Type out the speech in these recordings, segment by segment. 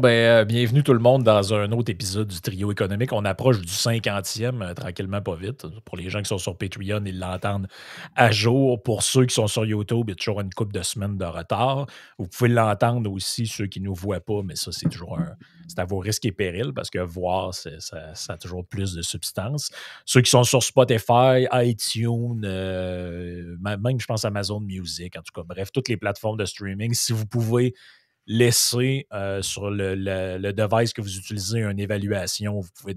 Bienvenue tout le monde dans un autre épisode du Trio économique. On approche du 50e, tranquillement, pas vite. Pour les gens qui sont sur Patreon, ils l'entendent à jour. Pour ceux qui sont sur YouTube, il y a toujours une couple de semaines de retard. Vous pouvez l'entendre aussi, ceux qui ne nous voient pas, mais ça, c'est à vos risques et périls parce que voir, ça a toujours plus de substance. Ceux qui sont sur Spotify, iTunes, même, je pense, Amazon Music, en tout cas, bref, toutes les plateformes de streaming, si vous pouvez laisser sur le device que vous utilisez une évaluation. Vous pouvez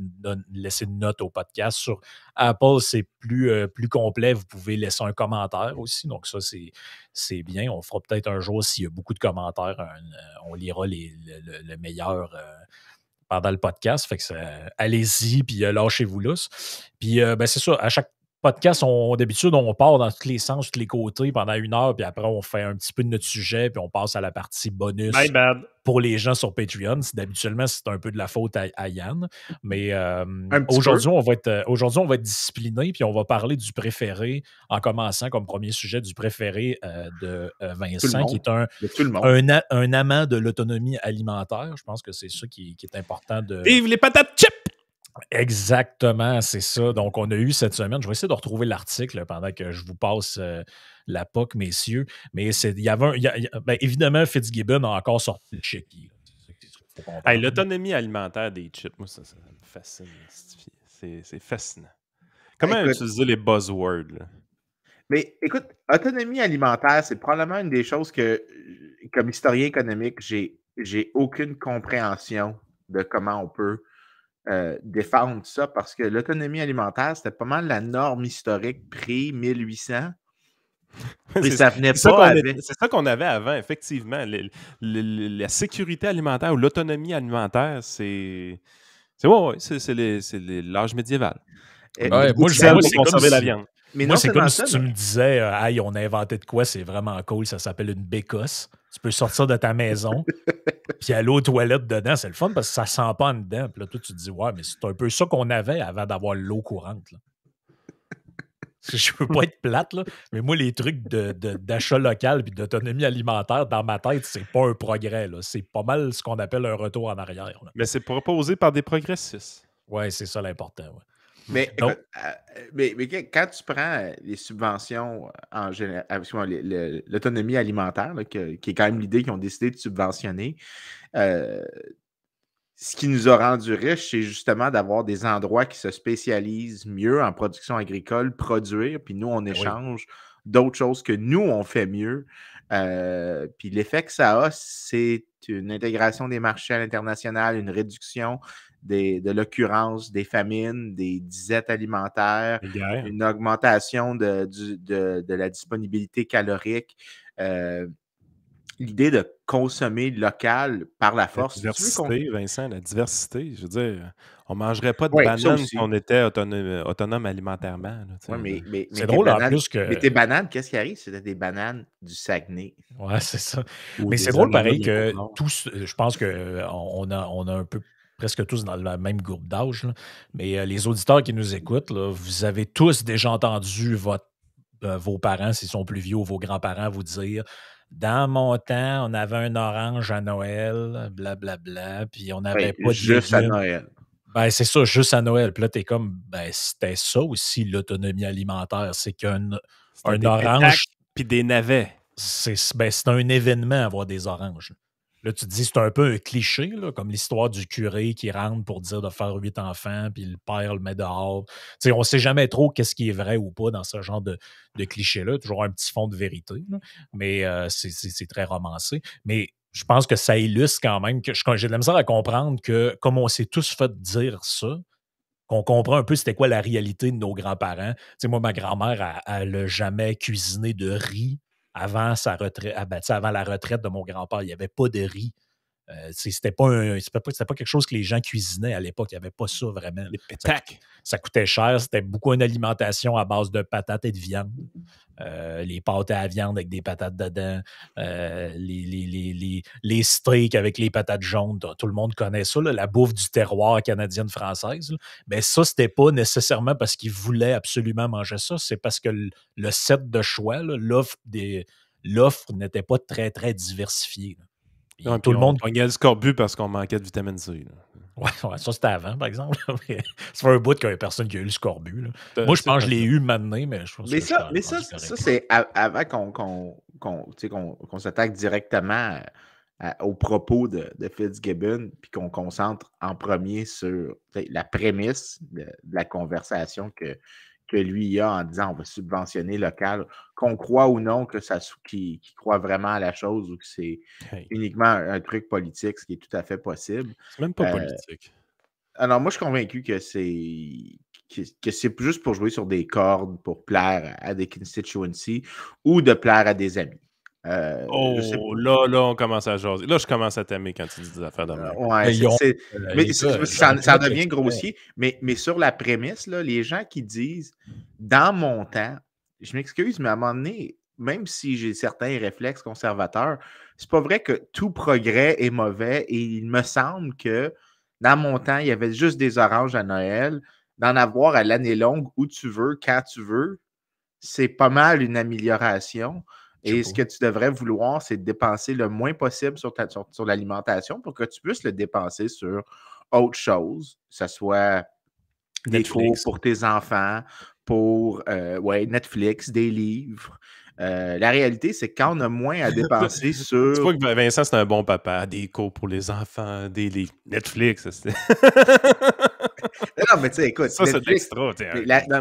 laisser une note au podcast. Sur Apple, c'est plus complet. Vous pouvez laisser un commentaire aussi. Donc, ça, c'est bien. On fera peut-être un jour, s'il y a beaucoup de commentaires, on lira le meilleur pendant le podcast. Fait que allez-y, puis lâchez-vous là. Puis, c'est ça. À chaque podcast, d'habitude, on part dans tous les sens, tous les côtés pendant 1 heure, puis après, on fait un petit peu de notre sujet, puis on passe à la partie bonus My bad. pour les gens sur Patreon. Habituellement, c'est un peu de la faute à Yann. Mais aujourd'hui, on va être discipliné, puis on va parler du préféré, en commençant comme premier sujet du préféré de Vincent, qui est un amant de l'autonomie alimentaire. Je pense que c'est ça qui est important de... Vive les patates chips! Exactement, c'est ça. Donc, on a eu cette semaine, je vais essayer de retrouver l'article pendant que je vous passe la POC, messieurs, mais il y avait évidemment, Fitzgibbon a encore sorti le Chicky. Hey, l'autonomie alimentaire des chips, moi, ça me fascine. C'est fascinant. Comment utiliser les buzzwords, là? Mais écoute, autonomie alimentaire, c'est probablement une des choses que, comme historien économique, j'ai aucune compréhension de comment on peut défendre ça, parce que l'autonomie alimentaire, c'était pas mal la norme historique pré-1800. Et ça venait pas avec. C'est ça qu'on avait avant, effectivement. La sécurité alimentaire ou l'autonomie alimentaire, c'est l'âge médiéval. Moi, c'est conserver la viande. Mais moi, c'est comme si tu me disais, hey, on a inventé de quoi, c'est vraiment cool, ça s'appelle une bécosse. Tu peux sortir de ta maison, puis aller aux toilettes dedans, c'est le fun parce que ça sent pas en dedans. Puis là, toi, tu te dis, ouais, mais c'est un peu ça qu'on avait avant d'avoir l'eau courante, là. Je veux pas être plate, là, mais moi, les trucs d'achat local et d'autonomie alimentaire, dans ma tête, c'est pas un progrès, là. C'est pas mal ce qu'on appelle un retour en arrière, là. Mais c'est proposé par des progressistes. Ouais, c'est ça l'important, ouais. Mais, écoute, mais quand tu prends les subventions en général, l'autonomie alimentaire, là, qui est quand même l'idée qu'ils ont décidé de subventionner, ce qui nous a rendu riches, c'est justement d'avoir des endroits qui se spécialisent mieux en production agricole, produire, puis nous, on échange d'autres choses que nous, on fait mieux. Puis l'effet que ça a, c'est une intégration des marchés à l'international, une réduction de l'occurrence des famines, des disettes alimentaires, une augmentation de la disponibilité calorique. L'idée de consommer local par la force. La diversité, Vincent, la diversité. Je veux dire, on ne mangerait pas de bananes si on était autonome alimentairement. Oui, mais c'est drôle en plus que... Mais tes bananes, qu'est-ce qui arrive? C'était des bananes du Saguenay. Oui, c'est ça. Mais c'est drôle pareil que tous, je pense qu'on a un peu presque tous dans le même groupe d'âge, mais les auditeurs qui nous écoutent, là, vous avez tous déjà entendu vos parents, s'ils sont plus vieux, ou vos grands-parents vous dire: dans mon temps, on avait un orange à Noël, blablabla, puis on n'avait pas de juste légumes. À Noël. Ben, c'est ça, juste à Noël. Puis là, t'es comme, c'était ça aussi, l'autonomie alimentaire. C'est qu'un orange... Puis des navets. C'est un événement, avoir des oranges. Là, tu te dis, c'est un peu un cliché, là, comme l'histoire du curé qui rentre pour dire de faire 8 enfants, puis le père le met dehors. T'sais, on ne sait jamais trop qu'est-ce qui est vrai ou pas dans ce genre de cliché-là. Toujours un petit fond de vérité, là. Mais c'est très romancé. Mais je pense que ça illustre quand même que j'ai de la misère à comprendre que, comme on s'est tous fait dire ça, qu'on comprend un peu c'était quoi la réalité de nos grands-parents. T'sais, moi, ma grand-mère, elle n'a jamais cuisiné de riz avant sa retraite. Avant la retraite de mon grand-père. Il n'y avait pas de riz. C'était pas quelque chose que les gens cuisinaient à l'époque. Il n'y avait pas ça vraiment. Les pétacs. Ça coûtait cher. C'était beaucoup une alimentation à base de patates et de viande. Les pâtes à viande avec des patates dedans. Les steaks avec les patates jaunes. Tout le monde connaît ça, là, la bouffe du terroir canadienne-française. Mais ça, c'était pas nécessairement parce qu'ils voulaient absolument manger ça. C'est parce que le set de choix, là, l'offre n'était pas très, très diversifiée, là. Puis Ouais, tout puis le on monde. pognait le scorbut parce qu'on manquait de vitamine C. Là. Ouais, ça c'était avant, par exemple. Mais ça fait un bout qu'il n'y avait personne qui a eu le scorbut. Là. Moi, je C'est pense que je l'ai facile. eu maintenant, mais je pense Mais que je suis ça, mais ça, rendu ça correct. c'est avant tu sais, qu'on s'attaque directement aux propos de Fitzgibbon, puis qu'on concentre en premier sur tu sais, la prémisse de la conversation que lui a en disant on va subventionner local, qu'on croit ou non que ça qu'il croit vraiment à la chose ou que c'est Hey, uniquement un truc politique, ce qui est tout à fait possible. c'est même pas Euh, politique. alors, moi, je suis convaincu que c'est juste pour jouer sur des cordes, pour plaire à des constituencies ou de plaire à des amis. Je sais Oh, là, on commence à jaser. Là, je commence à t'aimer quand tu dis des affaires de même. ouais, Mais ils ont, mais les gars, ça, j'aurais pu ça mettre devient l'extrait. grossier. Mais sur la prémisse, là, les gens qui disent dans mon temps, je m'excuse, mais à un moment donné, même si j'ai certains réflexes conservateurs, c'est pas vrai que tout progrès est mauvais et il me semble que dans mon temps, il y avait juste des oranges à Noël. D'en avoir à l'année longue où tu veux, quand tu veux, c'est pas mal une amélioration. Je sais Et pas. ce que tu devrais vouloir, c'est de dépenser le moins possible sur l'alimentation pour que tu puisses le dépenser sur autre chose, que ce soit des cours Netflix. pour tes enfants, pour Netflix, des livres. La réalité, c'est que quand on a moins à dépenser C'est sur. pas que Vincent, c'est un bon papa. Des cours pour les enfants, des livres. Netflix, c'est... Non, mais tu sais, écoute, Ça, c'est Netflix. extra.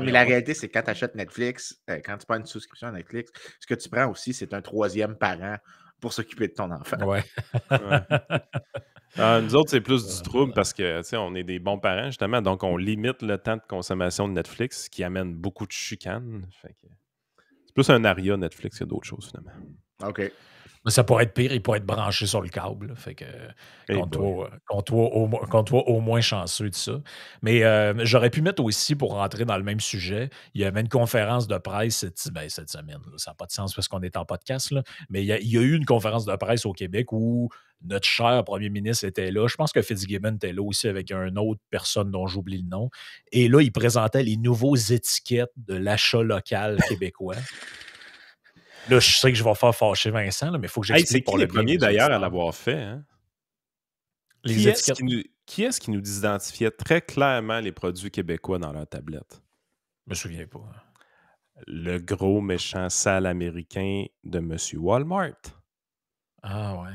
Mais la réalité, c'est que quand tu achètes Netflix, quand tu prends une souscription à Netflix, ce que tu prends aussi, c'est un troisième parent pour s'occuper de ton enfant. Ouais. Ouais. Nous autres, c'est plus du trouble parce que, tu sais, on est des bons parents, justement, donc on limite le temps de consommation de Netflix, ce qui amène beaucoup de chicanes. Fait que c'est plus un aria Netflix que d'autres choses, finalement. OK. Mais ça pourrait être pire, il pourrait être branché sur le câble. Là. Fait que Hey compte-toi au moins chanceux de ça. Mais j'aurais pu mettre aussi, pour rentrer dans le même sujet, il y avait une conférence de presse cette semaine. Là. Ça n'a pas de sens parce qu'on est en podcast, là. Mais il y a eu une conférence de presse au Québec où notre cher premier ministre était là. Je pense que Fitzgibbon était là aussi avec une autre personne dont j'oublie le nom. Et là, il présentait les nouveaux étiquettes de l'achat local québécois. Là, je sais que je vais faire fâcher Vincent, là, mais il faut que c'est j'explique qui pour les le bien premiers, des d'ailleurs, à auditeurs. l'avoir fait? Hein? Les étiquettes. Qui est-ce qui nous identifiait très clairement les produits québécois dans leur tablette? Je me souviens pas. Le gros méchant sale américain de M. Walmart. Ah ouais.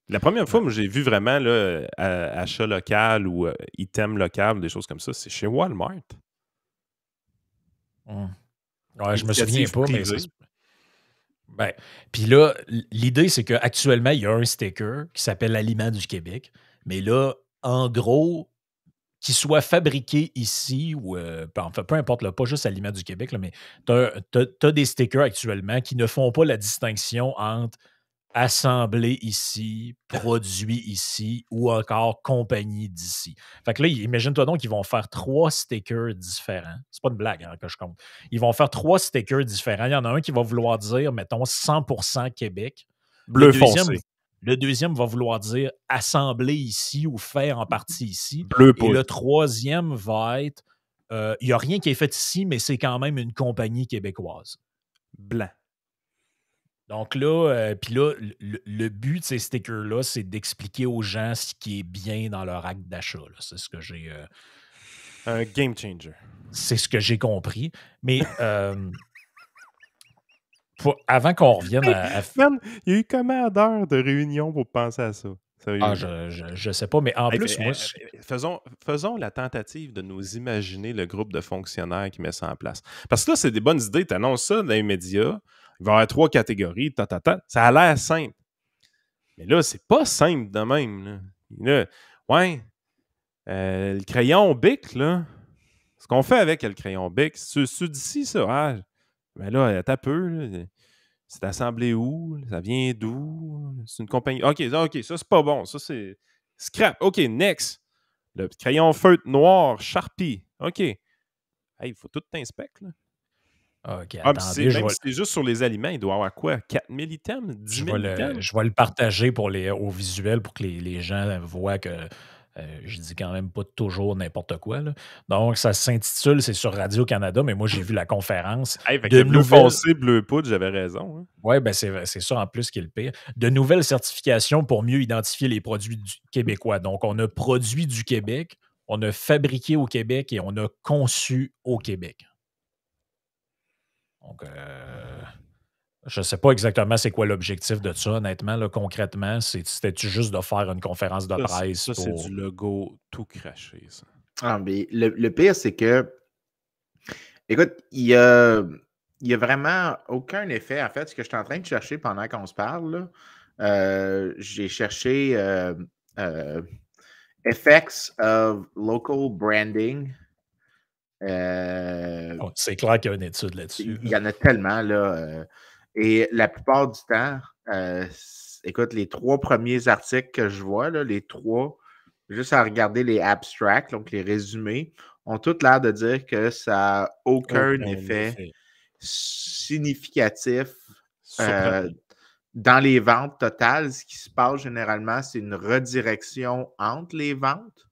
La première fois où j'ai vu vraiment là, achat local ou item local, des choses comme ça, c'est chez Walmart. Ouais, je me souviens Initiative pas, mais privée. ben, puis là, l'idée, c'est qu'actuellement, il y a un sticker qui s'appelle Aliment du Québec. Mais là, en gros, qu'il soit fabriqué ici ou enfin, peu importe, là, pas juste Aliment du Québec, là, mais tu as des stickers actuellement qui ne font pas la distinction entre assemblé ici, produit ici ou encore compagnie d'ici. Fait que là, imagine-toi donc qu'ils vont faire 3 stickers différents. C'est pas une blague hein, que je compte. Ils vont faire 3 stickers différents. Il y en a un qui va vouloir dire, mettons, 100% Québec. Bleu foncé. Le deuxième va vouloir dire assemblé ici ou fait en partie ici. Bleu Et poudre. le troisième va être il n'y a rien qui est fait ici, mais c'est quand même une compagnie québécoise. Blanc. Donc là, puis là, le but de ces stickers-là, c'est d'expliquer aux gens ce qui est bien dans leur acte d'achat. Là. C'est ce que j'ai. Un game changer. C'est ce que j'ai compris. Mais avant qu'on revienne à Man, il y a eu combien d'heures de réunion pour penser à ça? Ah, je sais pas, mais en plus, moi. Faisons la tentative de nous imaginer le groupe de fonctionnaires qui met ça en place. Parce que là, c'est des bonnes idées. Tu annonces ça dans les médias. Il va y avoir 3 catégories. Ça a l'air simple. Mais là, c'est pas simple de même. Là, le crayon Bic, là. Ce qu'on fait avec le crayon Bic, c'est d'ici, ça. Ah, mais là, t'as peu. Là. C'est assemblé où? Ça vient d'où? C'est une compagnie. OK, ça, c'est pas bon. Ça, c'est scrap. OK, next. Le crayon feutre noir, Sharpie. OK. Hey, il faut tout t'inspecter, là. OK, Même attendez, si c'est juste sur les aliments, il doit y avoir quoi? 4000 items? 10 000 items? je vais le partager au visuel pour que les gens voient que Je dis quand même pas toujours n'importe quoi, là. Donc, ça s'intitule, c'est sur Radio-Canada, mais moi, j'ai vu la conférence Hey, fait que de le bleu nouvelles. foncé, bleu poudre, j'avais raison. Hein. Oui, ben c'est ça en plus qui est le pire. De nouvelles certifications pour mieux identifier les produits québécois. Donc, on a produit du Québec, on a fabriqué au Québec et on a conçu au Québec. Donc, je ne sais pas exactement c'est quoi l'objectif de ça, honnêtement. Là, concrètement, c'était-tu juste de faire une conférence de presse Ça, c'est pour. du logo tout craché, ça. Ah, mais le pire, c'est que, écoute, il y a vraiment aucun effet. En fait, ce que je suis en train de chercher pendant qu'on se parle, là, j'ai cherché effects of local branding. C'est clair qu'il y a une étude là-dessus. Il y en a tellement, là. Et la plupart du temps, écoute, les 3 premiers articles que je vois, là, les 3, juste à regarder les abstracts, donc les résumés, ont tous l'air de dire que ça n'a aucun effet significatif dans les ventes totales. Ce qui se passe généralement, c'est une redirection entre les ventes.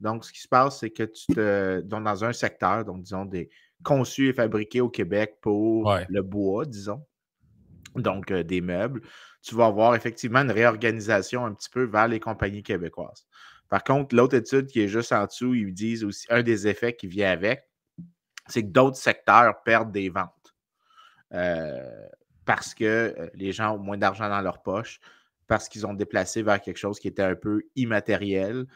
Donc, ce qui se passe, c'est que donc dans un secteur, donc disons des conçus et fabriqués au Québec pour le bois, disons, donc des meubles, tu vas avoir effectivement une réorganisation un petit peu vers les compagnies québécoises. Par contre, l'autre étude qui est juste en dessous, ils disent aussi un des effets qui vient avec, c'est que d'autres secteurs perdent des ventes parce que les gens ont moins d'argent dans leur poche, parce qu'ils ont déplacé vers quelque chose qui était un peu immatériel.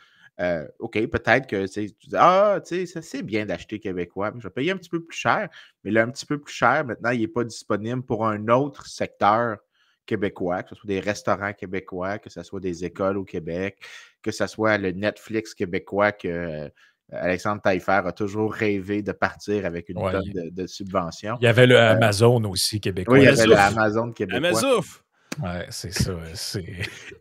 OK, peut-être que tu dis, ça c'est bien d'acheter québécois, mais je vais payer un petit peu plus cher. Mais là, un petit peu plus cher, maintenant, il n'est pas disponible pour un autre secteur québécois, que ce soit des restaurants québécois, que ce soit des écoles au Québec, que ce soit le Netflix québécois que Alexandre Taillefer a toujours rêvé de partir avec une tonne de subventions. Il y avait le Amazon aussi québécois. Oui, il y avait le Amazon québécois. Amazouf! Oui, c'est ça.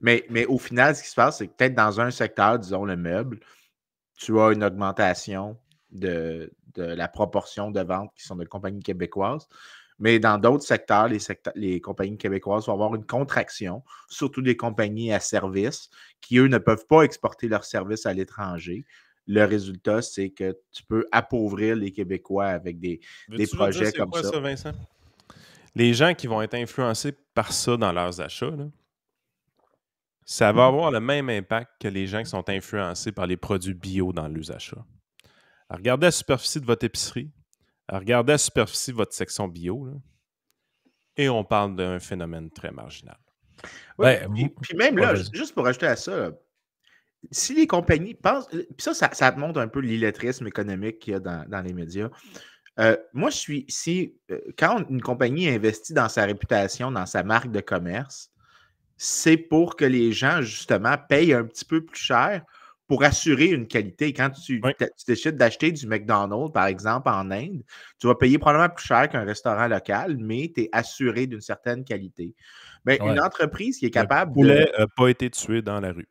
Mais au final, ce qui se passe, c'est que peut-être dans un secteur, disons le meuble, tu as une augmentation de la proportion de ventes qui sont de compagnies québécoises. Mais dans d'autres secteurs, les compagnies québécoises vont avoir une contraction, surtout des compagnies à service qui, eux, ne peuvent pas exporter leurs services à l'étranger. Le résultat, c'est que tu peux appauvrir les Québécois avec des projets comme ça. C'est quoi ça, Vincent? Les gens qui vont être influencés par ça dans leurs achats, là, ça va avoir le même impact que les gens qui sont influencés par les produits bio dans leurs achats. Alors, regardez la superficie de votre épicerie. Alors, regardez la superficie de votre section bio. Là, et on parle d'un phénomène très marginal. Oui, puis même là, juste pour ajouter à ça, là, si les compagnies pensent... Puis ça montre un peu l'illettrisme économique qu'il y a dans les médias. Moi, quand une compagnie investit dans sa réputation, dans sa marque de commerce, c'est pour que les gens, justement, payent un petit peu plus cher pour assurer une qualité. Quand tu décides d'acheter du McDonald's, par exemple, en Inde, tu vas payer probablement plus cher qu'un restaurant local, mais tu es assuré d'une certaine qualité. Bien, une entreprise qui est capable Le poulet n'a pas été tué dans la rue.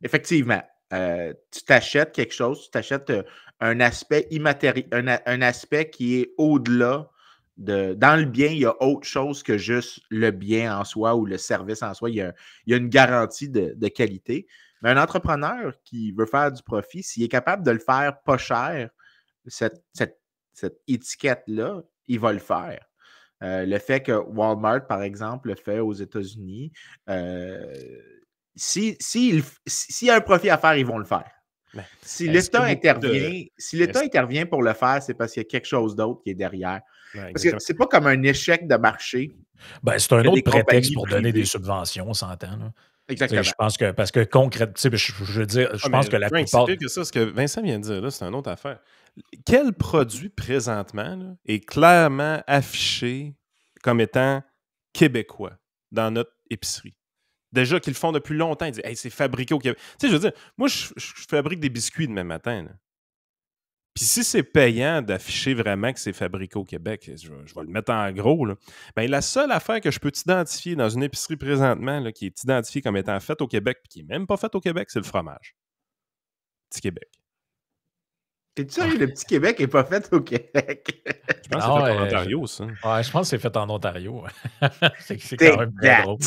Effectivement. Tu t'achètes quelque chose, tu t'achètes un aspect immatériel, un aspect qui est au-delà dans le bien, il y a autre chose que juste le bien en soi ou le service en soi. Il y a une garantie de qualité. Mais un entrepreneur qui veut faire du profit, s'il est capable de le faire pas cher, cette étiquette-là, il va le faire. Le fait que Walmart, par exemple, le fait aux États-Unis, s'il y a un profit à faire, ils vont le faire. Si l'État intervient pour le faire, c'est parce qu'il y a quelque chose d'autre qui est derrière. Parce que c'est pas comme un échec de marché. Ben, c'est un autre prétexte pour donner des subventions, on s'entend. Là. Exactement. Je pense que, parce que concrètement, je veux dire, je pense que la plupart... C'est pire que ça, ce que Vincent vient de dire, là, c'est une autre affaire. Quel produit, présentement, là, est clairement affiché comme étant québécois dans notre épicerie? Déjà qu'ils le font depuis longtemps, ils disent hey, c'est fabriqué au Québec. Tu sais, je veux dire, moi, je fabrique des biscuits demain matin. Là. Puis si c'est payant d'afficher vraiment que c'est fabriqué au Québec, je vais le mettre en gros. Là. Ben, la seule affaire que je peux t'identifier dans une épicerie présentement là, qui est identifiée comme étant faite au Québec et qui n'est même pas faite au Québec, c'est le fromage. Petit Québec. T'es-tu sérieux, le Petit Québec n'est pas fait au Québec? Je pense que c'est fait en Ontario, ça. Ouais, je pense que c'est fait en Ontario. C'est quand même très drôle.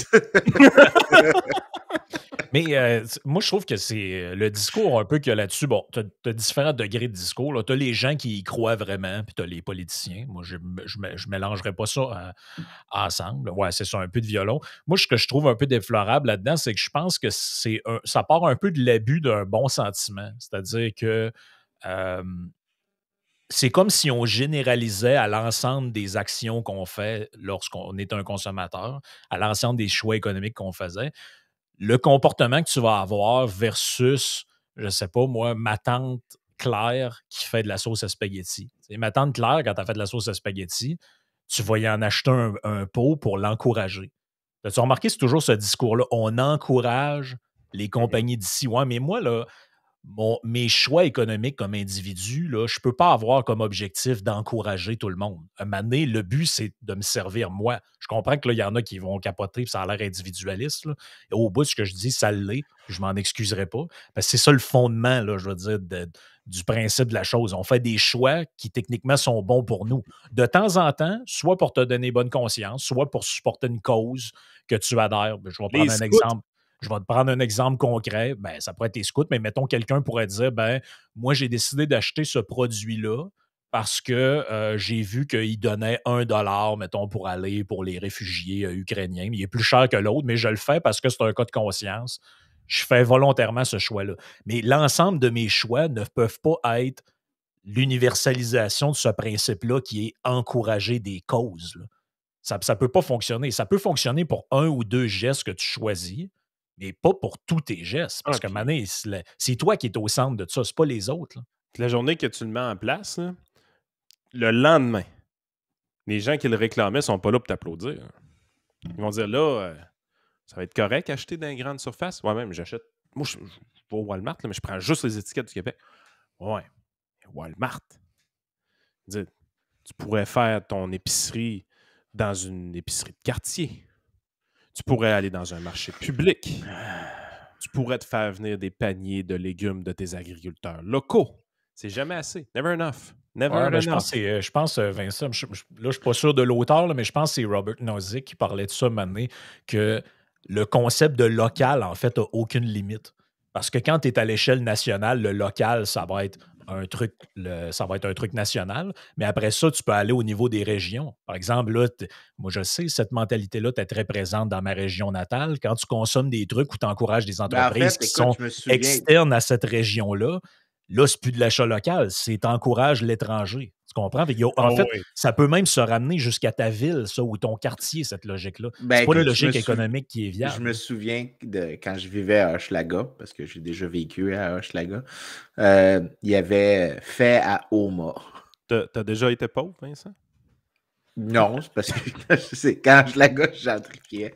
Mais moi, je trouve que c'est le discours un peu qu'il y a là-dessus. Bon, tu as différents degrés de discours. Tu as les gens qui y croient vraiment, puis tu as les politiciens. Moi, je mélangerais pas ça ensemble. Ouais, c'est ça, un peu de violon. Moi, ce que je trouve un peu déplorable là-dedans, c'est que je pense que ça part un peu de l'abus d'un bon sentiment. C'est-à-dire que euh, c'est comme si on généralisait à l'ensemble des actions qu'on fait lorsqu'on est un consommateur, à l'ensemble des choix économiques qu'on faisait, le comportement que tu vas avoir versus, je sais pas moi, ma tante Claire qui fait de la sauce à spaghetti. T'sais, ma tante Claire, quand elle fait de la sauce à spaghetti, tu vas y en acheter un pot pour l'encourager. As-tu remarqué, c'est toujours ce discours-là? On encourage les compagnies d'ici. Ouais, mais moi, là, mes choix économiques comme individu, là, je ne peux pas avoir comme objectif d'encourager tout le monde. À un moment donné, le but, c'est de me servir moi. Je comprends que là, il y en a qui vont capoter, puis ça a l'air individualiste. Là. Et au bout de ce que je dis, ça l'est, puis je m'en excuserai pas. Parce que c'est ça le fondement, là, je veux dire, du principe de la chose. On fait des choix qui techniquement sont bons pour nous. De temps en temps, soit pour te donner bonne conscience, soit pour supporter une cause que tu adhères. Je vais prendre un exemple. Je vais te prendre un exemple concret. Ben, ça pourrait être les scouts, mais mettons, quelqu'un pourrait dire, ben, moi, j'ai décidé d'acheter ce produit-là parce que j'ai vu qu'il donnait $1, mettons, pour aller pour les réfugiés ukrainiens. Il est plus cher que l'autre, mais je le fais parce que c'est un cas de conscience. Je fais volontairement ce choix-là. Mais l'ensemble de mes choix ne peuvent pas être l'universalisation de ce principe-là qui est encourager des causes. Là. Ça ne peut pas fonctionner. Ça peut fonctionner pour un ou deux gestes que tu choisis, mais pas pour tous tes gestes. Parce que Mané, c'est toi qui es au centre de ça, c'est pas les autres. Là. La journée que tu le mets en place, là, le lendemain, les gens qui le réclamaient sont pas là pour t'applaudir. Ils vont dire là, ça va être correct acheter dans une grande surface. Moi-même, j'achète. Moi, je vais au Walmart, là, mais je prends juste les étiquettes du Québec. Ouais, Walmart. Dire, tu pourrais faire ton épicerie dans une épicerie de quartier. Tu pourrais aller dans un marché public. Tu pourrais te faire venir des paniers de légumes de tes agriculteurs locaux. C'est jamais assez. Never enough. Never enough. Je pense, Vincent, là, je ne suis pas sûr de l'auteur, mais je pense que c'est Robert Nozick qui parlait de ça maintenant, que le concept de local, en fait, n'a aucune limite. Parce que quand tu es à l'échelle nationale, le local, ça va être un truc national, mais après ça, tu peux aller au niveau des régions. Par exemple, là, moi, je sais, cette mentalité-là est très présente dans ma région natale. Quand tu consommes des trucs ou tu encourages des entreprises qui sont externes à cette région-là, là, c'est plus de l'achat local, c'est t'encourages l'étranger. Tu comprends? En fait, ça peut même se ramener jusqu'à ta ville, ça, ou ton quartier, cette logique-là. C'est pas la logique économique qui est viable. Je me souviens de quand je vivais à Hochelaga, parce que j'ai déjà vécu à Hochelaga, il y avait fait à Oma. T'as déjà été pauvre, Vincent? Non, c'est parce que c'est quand Hochelaga, je gentrifiais.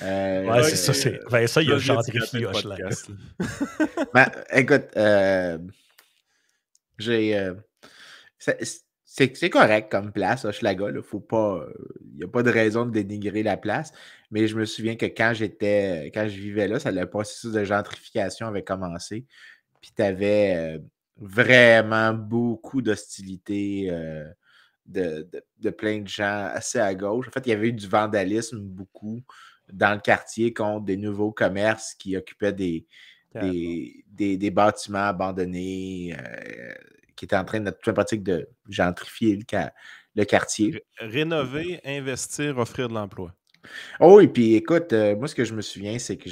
Ouais, c'est ça. Vincent, il a gentrifié Hochelaga. Ben, écoute, c'est correct comme place, Hochelaga. Il n'y a pas de raison de dénigrer la place. Mais je me souviens que quand je vivais là, le processus de gentrification avait commencé. Puis tu avais vraiment beaucoup d'hostilité de plein de gens assez à gauche. En fait, il y avait eu du vandalisme beaucoup dans le quartier contre des nouveaux commerces qui occupaient des bâtiments abandonnés, qui étaient en train de toute la pratique de gentrifier le quartier. Rénover, investir, offrir de l'emploi. Oh, et puis écoute, moi, ce que je me souviens, c'est que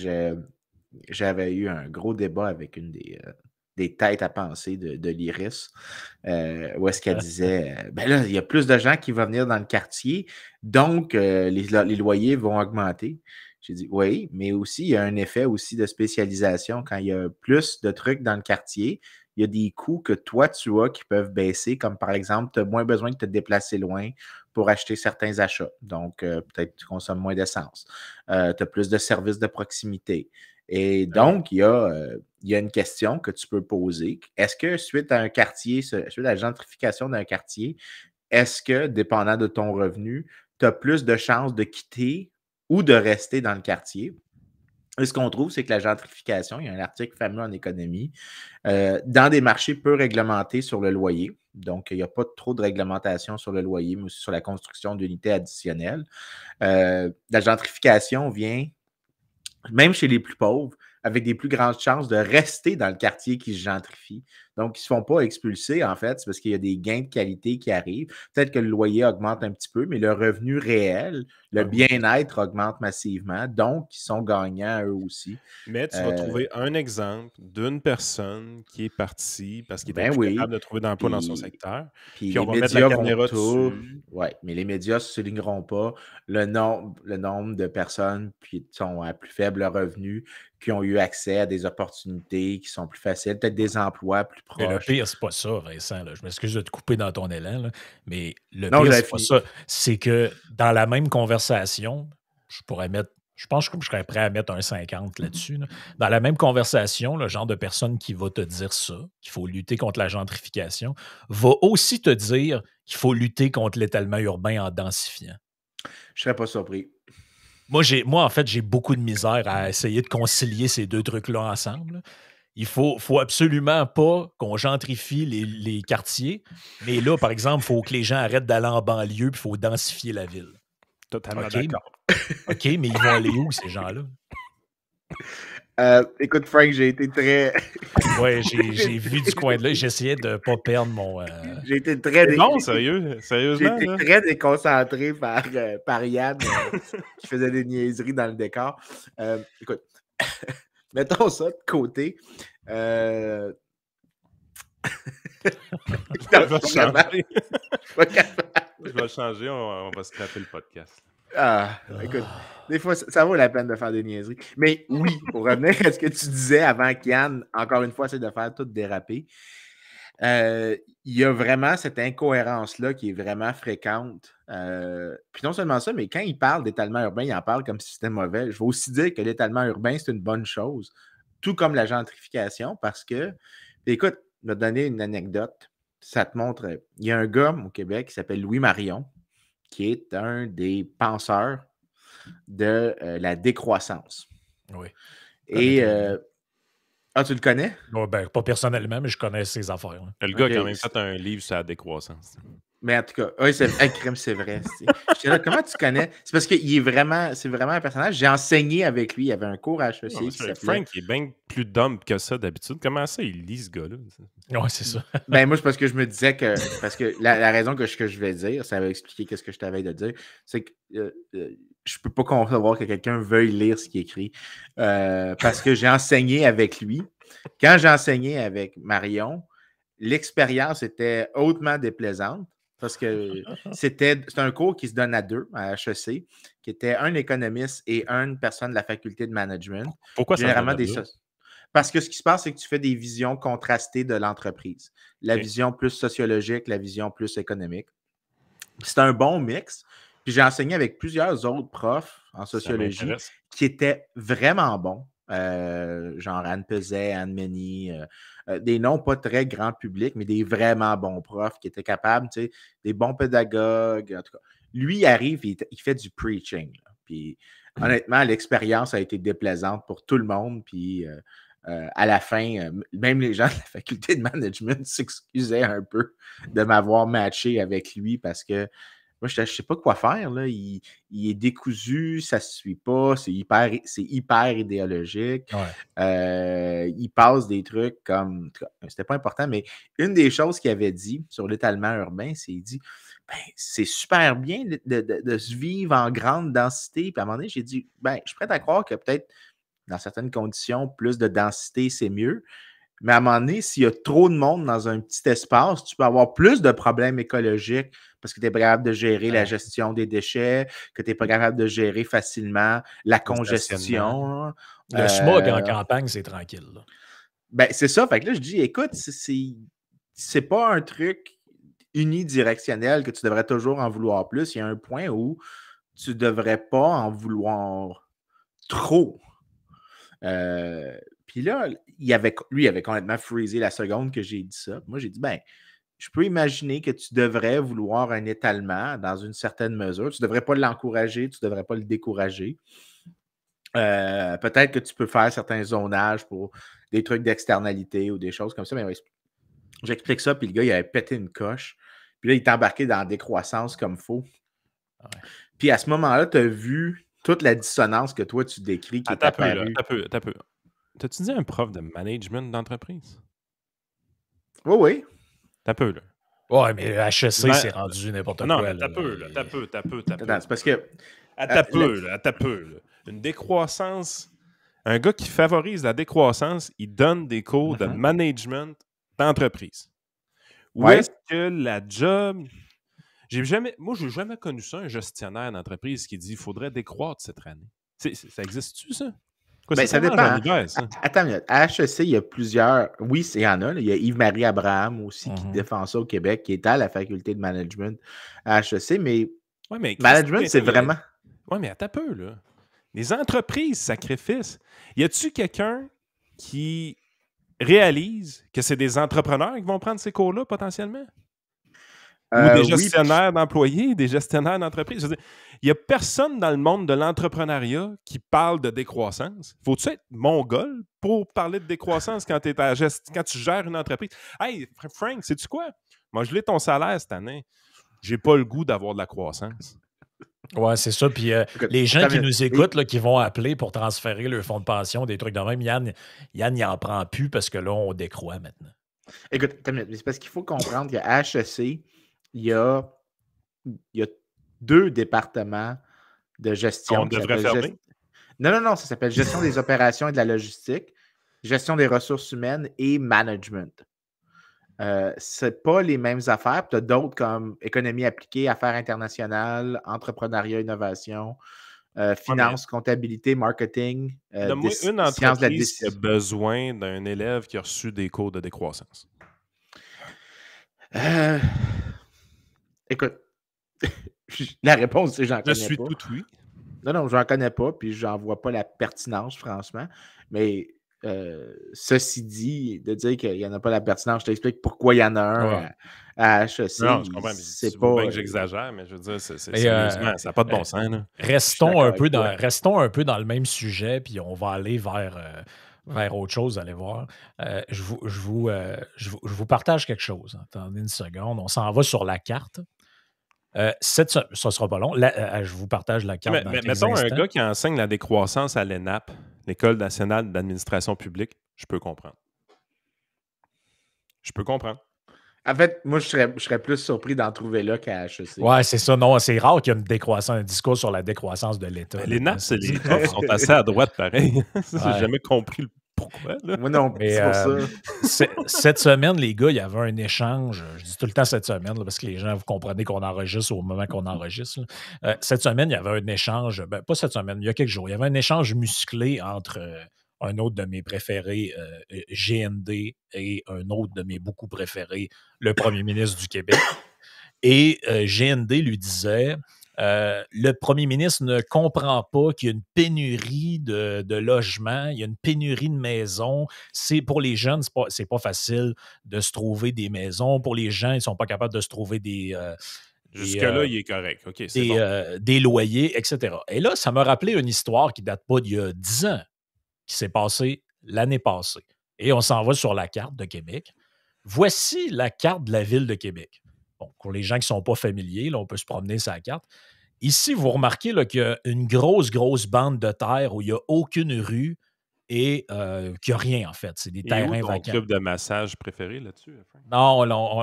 j'avais eu un gros débat avec une des têtes à penser de l'IRIS, où est-ce qu'elle disait ben là, il y a plus de gens qui vont venir dans le quartier, donc les loyers vont augmenter. J'ai dit oui, mais aussi, il y a un effet aussi de spécialisation. Quand il y a plus de trucs dans le quartier, il y a des coûts que toi, tu as qui peuvent baisser, comme par exemple, tu as moins besoin de te déplacer loin pour acheter certains achats. Donc, peut-être que tu consommes moins d'essence. Tu as plus de services de proximité. Et donc, il y a une question que tu peux poser. Est-ce que suite à la gentrification d'un quartier, est-ce que, dépendant de ton revenu, tu as plus de chances de quitter ou de rester dans le quartier? Et ce qu'on trouve, c'est que la gentrification, il y a un article fameux en économie, dans des marchés peu réglementés sur le loyer, donc il n'y a pas trop de réglementation sur le loyer, mais aussi sur la construction d'unités additionnelles. La gentrification vient, même chez les plus pauvres, avec des plus grandes chances de rester dans le quartier qui se gentrifie. Donc, ils ne se font pas expulser, en fait, c'est parce qu'il y a des gains de qualité qui arrivent. Peut-être que le loyer augmente un petit peu, mais le revenu réel, le bien-être augmente massivement. Donc, ils sont gagnants eux aussi. Mais tu vas trouver un exemple d'une personne qui est partie parce qu'il était plus capable de trouver d'emploi dans son secteur. Puis on les va mettre la médias caméra vont dessus. Oui, mais les médias ne souligneront pas le nombre de personnes qui sont à plus faible revenu, qui ont eu accès à des opportunités qui sont plus faciles, peut-être des emplois plus Mais le proches. pire, c'est pas ça, Vincent. Là. Je m'excuse de te couper dans ton élan, là, mais le Non, pire, j'avais c'est pas fini. ça. C'est que dans la même conversation, je pense que je serais prêt à mettre un 50 là-dessus. Là. Dans la même conversation, le genre de personne qui va te dire ça, qu'il faut lutter contre la gentrification, va aussi te dire qu'il faut lutter contre l'étalement urbain en densifiant. Je serais pas surpris. Moi, en fait, j'ai beaucoup de misère à essayer de concilier ces deux trucs-là ensemble. Il faut absolument pas qu'on gentrifie les quartiers. Mais là, par exemple, il faut que les gens arrêtent d'aller en banlieue puis il faut densifier la ville. Totalement d'accord. OK, mais ils vont aller où, ces gens-là? Écoute, Frank, j'ai été très... Ouais, j'ai vu du coin de là. J'essayais de ne pas perdre mon... J'ai été très... Non, sérieusement. J'ai été très déconcentré par Yann qui faisait des niaiseries dans le décor. Écoute, mettons ça de côté. Je vais changer, on va scraper le podcast. Écoute, des fois, ça vaut la peine de faire des niaiseries. Mais oui, pour revenir à ce que tu disais avant qu'Yann, encore une fois, essaie de faire tout déraper, il y a vraiment cette incohérence-là qui est vraiment fréquente. Puis non seulement ça, mais quand il parle d'étalement urbain, il en parle comme si c'était mauvais. Je veux aussi dire que l'étalement urbain, c'est une bonne chose, tout comme la gentrification, parce que, écoute, je vais te donner une anecdote. Ça te montre, il y a un gars au Québec qui s'appelle Louis Marion, qui est un des penseurs de la décroissance. Oui. Et tu le connais? Oh, ben, pas personnellement, mais je connais ses affaires. Là. Le gars a quand même fait un livre sur la décroissance. Mais en tout cas, oui, c'est crime, c'est vrai. J'étais là, comment tu connais? C'est parce qu'il est vraiment, c'est vraiment un personnage. J'ai enseigné avec lui. Il y avait un cours à HEC qui s'appelait... Frank, il est bien plus dumb que ça d'habitude. Comment ça, il lit ce gars-là? Oui, c'est ça. Ben moi, c'est parce que je me disais que... Parce que la raison que je vais dire, ça va expliquer qu'est-ce que je t'avais de dire, c'est que je peux pas concevoir que quelqu'un veuille lire ce qu'il écrit. Parce que j'ai enseigné avec lui. Quand j'ai enseigné avec Marion, l'expérience était hautement déplaisante. Parce que c'est un cours qui se donne à deux à HEC, qui était un économiste et une personne de la faculté de management. Pourquoi ça généralement Parce que ce qui se passe, c'est que tu fais des visions contrastées de l'entreprise. La vision plus sociologique, la vision plus économique. C'est un bon mix. Puis j'ai enseigné avec plusieurs autres profs en sociologie qui étaient vraiment bons. Genre Anne Peset, Anne Mény, des noms pas très grand public, mais des vraiment bons profs qui étaient capables, tu sais, des bons pédagogues. En tout cas, lui, il arrive et il fait du preaching. Là. Puis honnêtement, l'expérience a été déplaisante pour tout le monde. Puis à la fin, même les gens de la faculté de management s'excusaient un peu de m'avoir matché avec lui parce que moi, je ne sais pas quoi faire. Là. Il est décousu, ça ne se suit pas, c'est hyper idéologique. Ouais. Il passe des trucs comme... C'était pas important, mais une des choses qu'il avait dit sur l'étalement urbain, c'est qu'il dit c'est super bien de se vivre en grande densité. Puis à un moment donné, j'ai dit je suis prêt à croire que peut-être dans certaines conditions, plus de densité, c'est mieux. Mais à un moment donné, s'il y a trop de monde dans un petit espace, tu peux avoir plus de problèmes écologiques parce que tu n'es pas capable de gérer la gestion des déchets, que tu n'es pas capable de gérer facilement la congestion. Le smog en campagne, c'est tranquille. Là. Ben, c'est ça. Fait que là, je dis, écoute, c'est pas un truc unidirectionnel que tu devrais toujours en vouloir plus. Il y a un point où tu ne devrais pas en vouloir trop. Puis là, lui, il avait complètement freezé la seconde que j'ai dit ça. Moi, j'ai dit, je peux imaginer que tu devrais vouloir un étalement dans une certaine mesure. Tu ne devrais pas l'encourager, tu ne devrais pas le décourager. Peut-être que tu peux faire certains zonages pour des trucs d'externalité ou des choses comme ça. Mais j'explique ça, puis le gars, il avait pété une coche. Puis là, il est embarqué dans la décroissance comme faux. Ouais. Puis à ce moment-là, tu as vu toute la dissonance que toi, tu décris qui est apparue. Attends un peu. t'as-tu dit un prof de management d'entreprise? Oui, oui. T'as peu, là. Ouais, mais HEC, Ben, c'est rendu n'importe non, quoi. mais Là. t'as peu, là. T'as peu. Attends, c'est parce que. T'as peu, là. T'as peu, là. Une décroissance. Un gars qui favorise la décroissance, il donne des cours de management d'entreprise. Où Ouais. est-ce que la job. Moi, j'ai jamais connu ça, un gestionnaire d'entreprise qui dit qu'il faudrait décroître cette année. Ça existe-tu, ça? Quoi, Ben, c'est ça tellement dépend. en hiver, ça. Attends une minute. À HEC, il y a plusieurs. Oui, il y en a. Là. Il y a Yves-Marie Abraham aussi qui défend ça au Québec, qui est à la faculté de management à HEC. Mais, Ouais, mais management, c'est vraiment. Oui, mais attends un peu, là. Les entreprises sacrifices. Y a-tu quelqu'un qui réalise que c'est des entrepreneurs qui vont prendre ces cours-là potentiellement? Ou des Oui, gestionnaires d'employés, des gestionnaires d'entreprises? Il n'y a personne dans le monde de l'entrepreneuriat qui parle de décroissance. Faut-tu être mongol pour parler de décroissance quand tu gères une entreprise? Hey, Frank, sais-tu quoi? Moi, je l'ai ton salaire cette année. J'ai pas le goût d'avoir de la croissance. Ouais, c'est ça. Puis les gens qui nous écoutent, là, qui vont appeler pour transférer leur fonds de pension, des trucs de même, Yann, il en prend plus parce que là, on décroît maintenant. Écoute, c'est parce qu'il faut comprendre qu'à HEC, il y a 2 départements de gestion. On devrait fermer. Non, ça s'appelle gestion des opérations et de la logistique, gestion des ressources humaines et management. C'est pas les mêmes affaires. Tu as d'autres comme économie appliquée, affaires internationales, entrepreneuriat, innovation, finance, comptabilité, marketing, Donne-moi une sciences de la entreprise qui a décision. besoin d'un élève qui a reçu des cours de décroissance. Écoute, la réponse, c'est j'en connais pas. Je suis tout oui. Non, j'en connais pas, puis j'en vois pas la pertinence, franchement. Mais ceci dit, de dire qu'il n'y en a pas la pertinence, je t'explique pourquoi il y en a un à HEC. Non, je comprends. C'est pas bien pas. que j'exagère, mais je veux dire, sérieusement, ça n'a pas de bon sens. Là. Restons un peu dans le même sujet, puis on va aller vers autre chose, allez voir. Je vous partage quelque chose. Attendez une seconde. On s'en va sur la carte. Ça sera pas long. Je vous partage la carte dans quelques mettons instants. un gars qui enseigne la décroissance à l'ENAP, l'École nationale d'administration publique, je peux comprendre. En fait, moi, je serais plus surpris d'en trouver là qu'à HEC. Ouais, c'est ça. Non, c'est rare qu'il y ait un discours sur la décroissance de l'État. L'ENAP, les profs sont assez à droite, pareil. J'ai jamais compris le pourquoi. Là. Moi non, c'est pour ça. Cette semaine, les gars, il y avait un échange. Je dis tout le temps cette semaine, là, parce que les gens, vous comprenez qu'on enregistre au moment qu'on enregistre. Cette semaine, il y avait un échange, pas cette semaine, il y a quelques jours, il y avait un échange musclé entre un autre de mes préférés, GND, et un autre de mes beaucoup préférés, le premier ministre du Québec. Et GND lui disait... le premier ministre ne comprend pas qu'il y a une pénurie de logements, il y a une pénurie de maisons. Pour les jeunes, c'est pas facile de se trouver des maisons. Pour les gens, ils ne sont pas capables de se trouver jusque-là, il est correct. OK, c'est bon. Des loyers, etc. Et là, ça m'a rappelé une histoire qui date pas d'il y a 10 ans, qui s'est passée l'année passée. Et on s'en va sur la carte de Québec. Voici la carte de la ville de Québec. Bon, pour les gens qui ne sont pas familiers, là, on peut se promener sur la carte. Ici, vous remarquez là, qu'il y a une grosse bande de terre où il n'y a aucune rue et qu'il n'y a rien, en fait. C'est des terrains vacants. Ton club de massage préféré là-dessus, Frank? Non,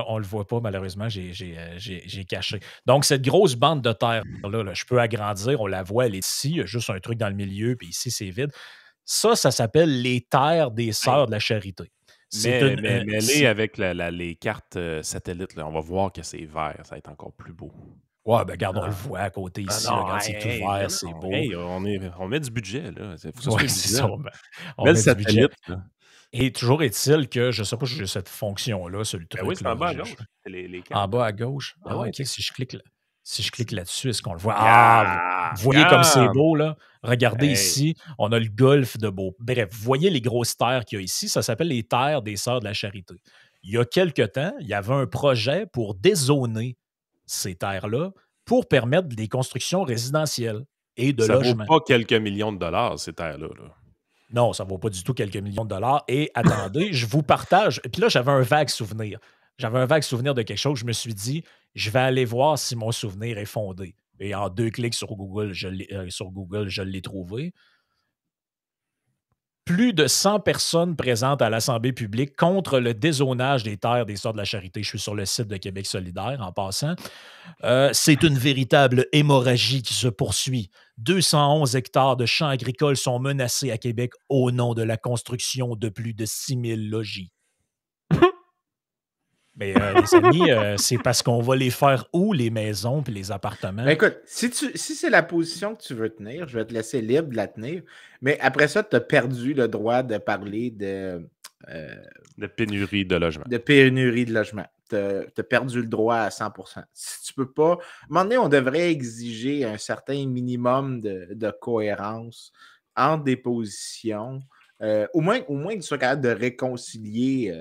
on ne le voit pas, malheureusement. J'ai caché. Donc, cette grosse bande de terre-là, je peux agrandir. On la voit, elle est ici. Il y a juste un truc dans le milieu, puis ici, c'est vide. Ça s'appelle les terres des Sœurs de la Charité. Mais avec les cartes satellites, là, on va voir que c'est vert. Ça va être encore plus beau. Ouais, ben regarde, on le voit à côté ici. Regarde, c'est tout vert, c'est beau. On met du budget, là. Ouais, c'est ça. On met le satellite, là. Et toujours est-il que, je ne sais pas si j'ai cette fonction-là sur le truc. Oui, c'est en bas à gauche. Les cartes. En bas à gauche? Ah ouais. OK, si je clique là-dessus, est-ce qu'on le voit? Vous voyez comme c'est beau, là? Regardez ici, on a le golfe de Beau. Bref, vous voyez les grosses terres qu'il y a ici? Ça s'appelle les terres des Sœurs de la Charité. Il y a quelque temps, il y avait un projet pour dézoner ces terres-là pour permettre des constructions résidentielles et de logements. Ça vaut pas quelques millions de dollars, ces terres-là. Là. Non, ça ne vaut pas du tout quelques millions de dollars. Et attendez, je vous partage. Puis là, j'avais un vague souvenir. De quelque chose. Je me suis dit, je vais aller voir si mon souvenir est fondé. Et en 2 clics sur Google, je l'ai trouvé. plus de 100 personnes présentes à l'Assemblée publique contre le dézonage des terres des Sœurs de la Charité. Je suis sur le site de Québec solidaire, en passant. C'est une véritable hémorragie qui se poursuit. 211 hectares de champs agricoles sont menacés à Québec au nom de la construction de plus de 6000 logis. Mais les amis, c'est parce qu'on va les faire où, les maisons puis les appartements? Ben écoute, si c'est la position que tu veux tenir, je vais te laisser libre de la tenir. Mais après ça, tu as perdu le droit de parler de pénurie de logement. De pénurie de logement. Tu as perdu le droit à 100%. Si tu peux pas... À un moment donné, on devrait exiger un certain minimum de cohérence entre des positions. Au moins que tu sois capable de réconcilier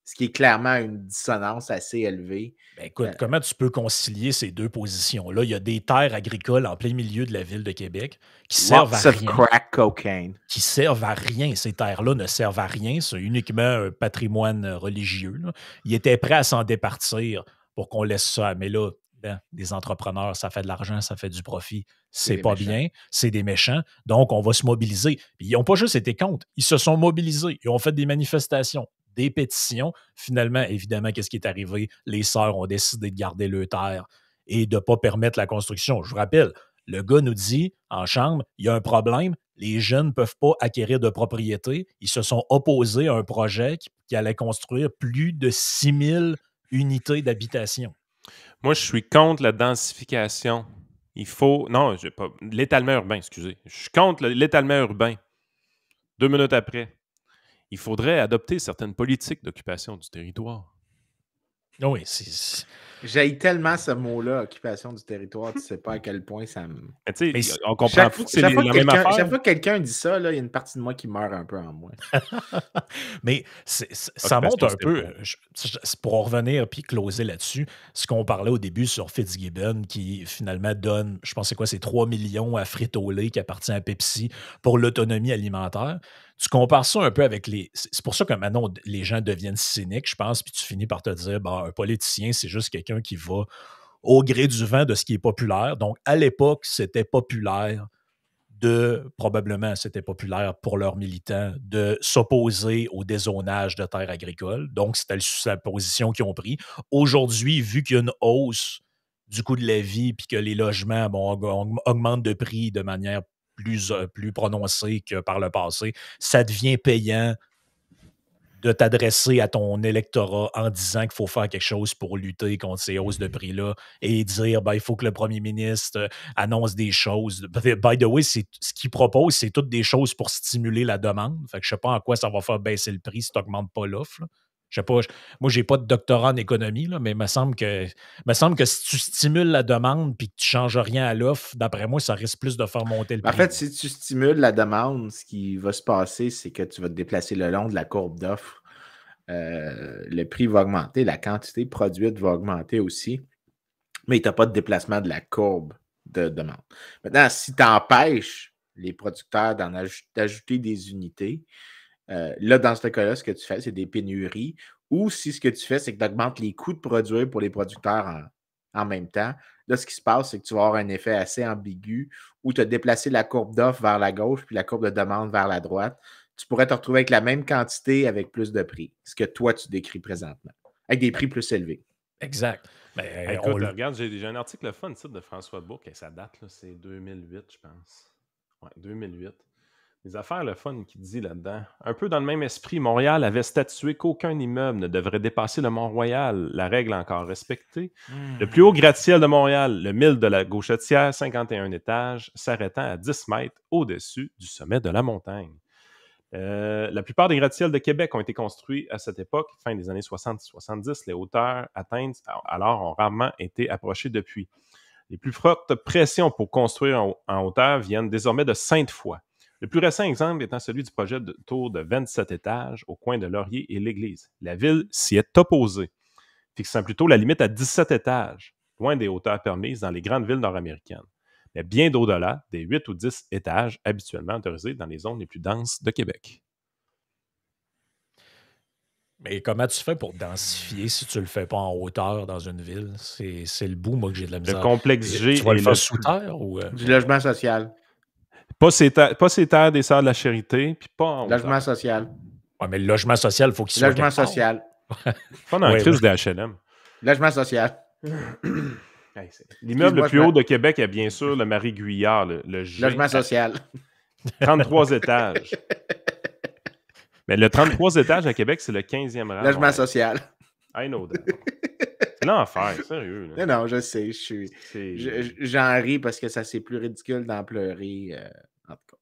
ce qui est clairement une dissonance assez élevée. Ben écoute, comment tu peux concilier ces deux positions-là? Il y a des terres agricoles en plein milieu de la ville de Québec qui servent à rien. Crack cocaine. Qui servent à rien. Ces terres-là ne servent à rien. C'est uniquement un patrimoine religieux. Là. Ils étaient prêts à s'en départir pour qu'on laisse ça. Mais là, des entrepreneurs, ça fait de l'argent, ça fait du profit. C'est pas bien. C'est des méchants. Donc, on va se mobiliser. Puis, ils n'ont pas juste été contre. Ils se sont mobilisés. Ils ont fait des manifestations, des pétitions. Finalement, évidemment, qu'est-ce qui est arrivé? Les sœurs ont décidé de garder leur terre et de ne pas permettre la construction. Je vous rappelle, le gars nous dit en chambre, il y a un problème, les jeunes ne peuvent pas acquérir de propriété. Ils se sont opposés à un projet qui allait construire plus de 6000 unités d'habitation. Moi, je suis contre la densification. Il faut... Non, l'étalement urbain, excusez. Je suis contre l'étalement urbain. 2 minutes après. Il faudrait adopter certaines politiques d'occupation du territoire. Oui, c'est... J'haïs tellement ce mot-là, occupation du territoire, tu sais pas à quel point ça me... Mais on comprend que c'est la même affaire. Chaque fois que quelqu'un dit ça, il y a une partie de moi qui meurt un peu en moi. Mais ça montre un peu, pour en revenir puis closer là-dessus, ce qu'on parlait au début sur Fitzgibbon, qui finalement donne, je pense c'est 3 millions à Frito-Lay qui appartient à Pepsi pour l'autonomie alimentaire. Tu compares ça un peu avec les... C'est pour ça que maintenant, les gens deviennent cyniques, je pense, puis tu finis par te dire, un politicien, c'est juste quelqu'un qui va au gré du vent de ce qui est populaire. Donc, à l'époque, c'était populaire probablement, c'était populaire pour leurs militants de s'opposer au dézonage de terres agricoles. Donc, c'était la position qu'ils ont pris. Aujourd'hui, vu qu'il y a une hausse du coût de la vie puis que les logements augmentent de prix de manière plus prononcée que par le passé, ça devient payant de t'adresser à ton électorat en disant qu'il faut faire quelque chose pour lutter contre ces hausses de prix-là et dire il faut que le premier ministre annonce des choses. By the way, ce qu'il propose, c'est toutes des choses pour stimuler la demande. Fait que je ne sais pas en quoi ça va faire baisser le prix si tu n'augmentes pas l'offre. Je sais pas, moi, je n'ai pas de doctorat en économie, là, mais il me semble que si tu stimules la demande et que tu ne changes rien à l'offre, d'après moi, ça risque plus de faire monter le prix. En fait, si tu stimules la demande, ce qui va se passer, c'est que tu vas te déplacer le long de la courbe d'offres. Le prix va augmenter, la quantité produite va augmenter aussi, mais tu n'as pas de déplacement de la courbe de demande. Maintenant, si tu empêches les producteurs d'ajouter des unités, là, dans ce cas-là, ce que tu fais, c'est des pénuries. Ou si ce que tu fais, c'est que tu augmentes les coûts de produire pour les producteurs en même temps. Là, ce qui se passe, c'est que tu vas avoir un effet assez ambigu où tu as déplacé la courbe d'offre vers la gauche puis la courbe de demande vers la droite. Tu pourrais te retrouver avec la même quantité avec plus de prix. Ce que toi, tu décris présentement. Avec des prix plus élevés. Exact. Mais écoute, regarde, j'ai un article fun de François Bourque et ça date, là, c'est 2008, je pense. Ouais, 2008. Les affaires, le fun qui dit là-dedans. Un peu dans le même esprit, Montréal avait statué qu'aucun immeuble ne devrait dépasser le Mont-Royal, la règle encore respectée. Le plus haut gratte-ciel de Montréal, le 1000 de la Gauchetière, 51 étages, s'arrêtant à 10 mètres au-dessus du sommet de la montagne. La plupart des gratte-ciels de Québec ont été construits à cette époque, fin des années 60-70. Les hauteurs atteintes alors ont rarement été approchées depuis. Les plus fortes pressions pour construire en hauteur viennent désormais de Sainte-Foy. Le plus récent exemple étant celui du projet de tour de 27 étages au coin de Laurier et l'Église. La ville s'y est opposée, fixant plutôt la limite à 17 étages, loin des hauteurs permises dans les grandes villes nord-américaines, mais bien d'au-delà des 8 ou 10 étages habituellement autorisés dans les zones les plus denses de Québec. Mais comment tu fais pour densifier si tu le fais pas en hauteur dans une ville? C'est le bout, moi, que j'ai de la misère. Le complexe G. Tu vas le faire sous terre ou... Du logement social. Pas ces terres des Sœurs de la Charité, puis pas en Logement social. Ouais, mais le logement social, il faut qu'il soit Logement quelque part. social. Pas dans la crise des HLM. Logement social. L'immeuble le plus haut de Québec est bien sûr le Marie-Guyard, le G. Logement social. 33 étages. Mais le 33 étages à Québec, c'est le 15e rang. Logement social. I know that. C'est l'enfer, sérieux. Là. Non, je sais. J'en ris parce que ça, c'est plus ridicule d'en pleurer. En tout cas.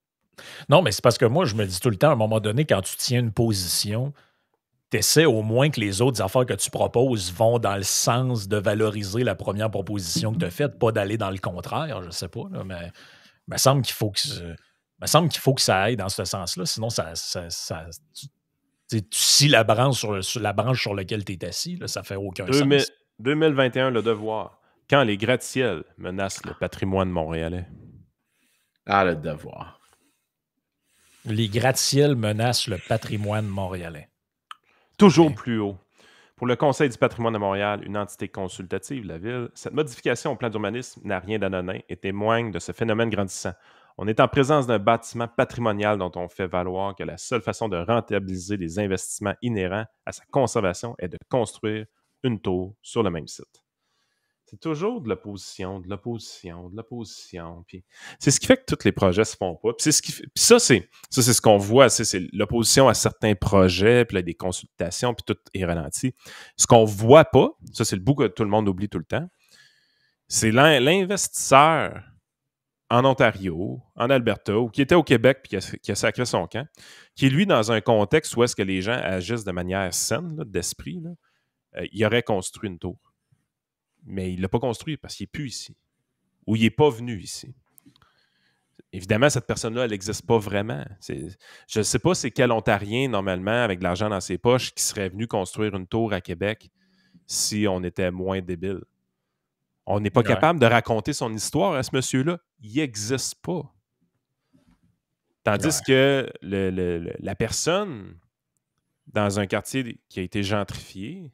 Non, mais c'est parce que moi, je me dis tout le temps, à un moment donné, quand tu tiens une position, tu essaies au moins que les autres affaires que tu proposes vont dans le sens de valoriser la première proposition que tu as faite, pas d'aller dans le contraire, je sais pas, là, mais il me semble qu'il faut que ça aille dans ce sens-là, sinon tu scies la branche sur laquelle tu es assis, là, ça fait aucun sens. 2021, le devoir. Quand les gratte-ciels menacent le patrimoine montréalais. Ah, le devoir. Les gratte-ciels menacent le patrimoine montréalais. Toujours plus haut. Pour le Conseil du patrimoine de Montréal, une entité consultative de la Ville, cette modification au plan d'urbanisme n'a rien d'anodin et témoigne de ce phénomène grandissant. On est en présence d'un bâtiment patrimonial dont on fait valoir que la seule façon de rentabiliser les investissements inhérents à sa conservation est de construire une tour sur le même site. C'est toujours de l'opposition. Puis c'est ce qui fait que tous les projets se font pas. Puis ça, c'est ce qu'on voit. C'est l'opposition à certains projets, puis là, des consultations, puis tout est ralenti. Ce qu'on voit pas, ça, c'est le bout que tout le monde oublie tout le temps, c'est l'investisseur en Ontario, en Alberta, ou qui était au Québec puis qui a sacré son camp, qui est, lui, dans un contexte où est-ce que les gens agissent de manière saine, là, d'esprit, là, il aurait construit une tour. Mais il ne l'a pas construit parce qu'il n'est plus ici. Ou il n'est pas venu ici. Évidemment, cette personne-là, elle n'existe pas vraiment. Je ne sais pas c'est quel Ontarien, normalement, avec de l'argent dans ses poches, qui serait venu construire une tour à Québec si on était moins débile. On n'est pas capable de raconter son histoire à ce monsieur-là. Il n'existe pas. Tandis que la personne, dans un quartier qui a été gentrifié,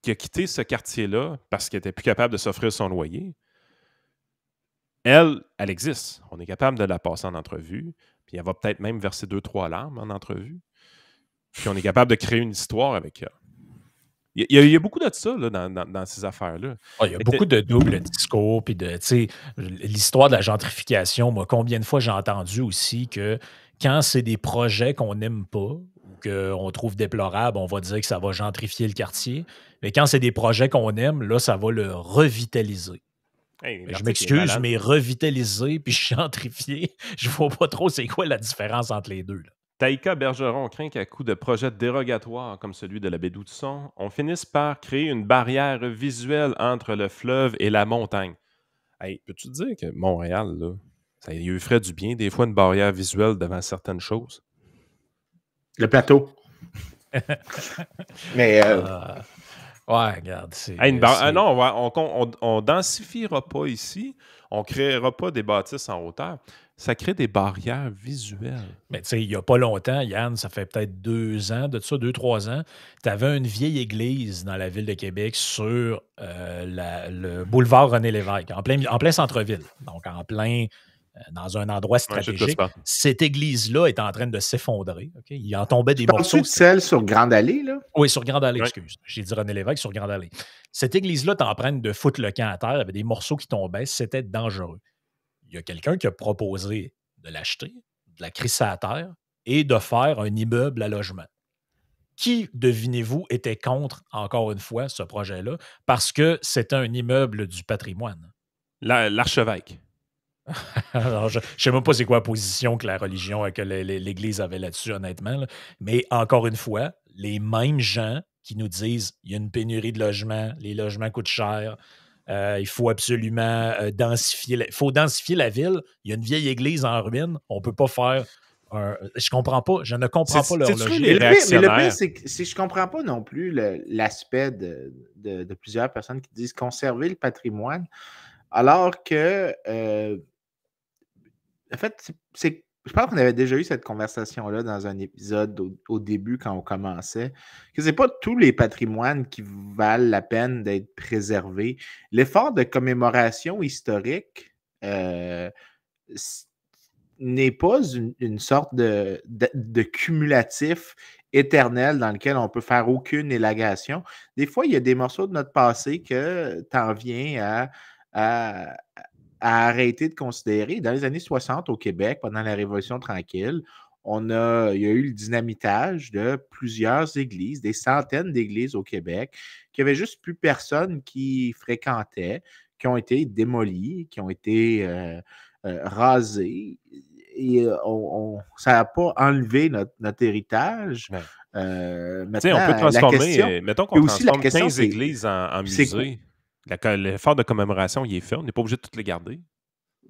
qui a quitté ce quartier-là parce qu'elle n'était plus capable de s'offrir son loyer, elle existe. On est capable de la passer en entrevue, puis elle va peut-être même verser 2-3 larmes en entrevue. Puis on est capable de créer une histoire avec elle. Il y a beaucoup de ça là, dans ces affaires-là. Il y a beaucoup de doubles discours, puis l'histoire de la gentrification. Moi, combien de fois j'ai entendu aussi que quand c'est des projets qu'on n'aime pas, ou qu'on trouve déplorables, on va dire que ça va gentrifier le quartier. Mais quand c'est des projets qu'on aime, là, ça va le revitaliser. Hey, je m'excuse, mais revitaliser puis gentrifier, je vois pas trop c'est quoi la différence entre les deux. Là. Taïka Bergeron craint qu'à coup de projets dérogatoires comme celui de la baie d'Outson, on finisse par créer une barrière visuelle entre le fleuve et la montagne. Hey, peux-tu te dire que Montréal, là, ça lui ferait du bien des fois une barrière visuelle devant certaines choses? Le plateau. Mais... ouais, regarde. Non, on densifiera pas ici. On créera pas des bâtisses en hauteur. Ça crée des barrières visuelles. Mais tu sais, il n'y a pas longtemps, Yann, ça fait peut-être 2 ans, de ça, 2-3 ans, tu avais une vieille église dans la ville de Québec sur le boulevard René-Lévesque, en plein centre-ville. Donc, en plein... dans un endroit stratégique. Cette église-là est en train de s'effondrer. Okay? Il en tombait des morceaux. Tu de celle sur Grande Allée, là? Oui, sur Grande Allée, excuse. J'ai dit René-Lévesque sur Grande Allée. Cette église-là est en train de foutre le camp à terre. Il y avait des morceaux qui tombaient. C'était dangereux. Il y a quelqu'un qui a proposé de l'acheter, de la crisser à terre et de faire un immeuble à logement. Qui, devinez-vous, était contre, encore une fois, ce projet-là? Parce que c'était un immeuble du patrimoine. L'archevêque. Alors, je ne sais même pas c'est quoi la position que la religion, que l'Église avait là-dessus, honnêtement. Là. Mais encore une fois, les mêmes gens qui nous disent il y a une pénurie de logements, les logements coûtent cher, il faut absolument densifier la ville. Il y a une vieille église en ruine, on ne peut pas faire... je ne comprends pas leur logique. Mais le pire, c'est que je ne comprends pas non plus l'aspect de plusieurs personnes qui disent conserver le patrimoine, alors que... en fait, je pense qu'on avait déjà eu cette conversation-là dans un épisode au début quand on commençait, que ce n'est pas tous les patrimoines qui valent la peine d'être préservés. L'effort de commémoration historique, n'est pas une sorte de cumulatif éternel dans lequel on peut faire aucune élagation. Des fois, il y a des morceaux de notre passé que tu en viens à arrêter de considérer. Dans les années 60 au Québec, pendant la Révolution tranquille, il y a eu le dynamitage de plusieurs églises, des centaines d'églises au Québec, qui n'avaient juste plus personne qui fréquentait, qui ont été démolies, qui ont été rasées. Et ça n'a pas enlevé notre héritage. Ouais. Maintenant, on peut transformer, la question, mettons qu'on aussi, la transforme question, 15 églises en musée. L'effort de commémoration, il est fait. On n'est pas obligé de toutes les garder.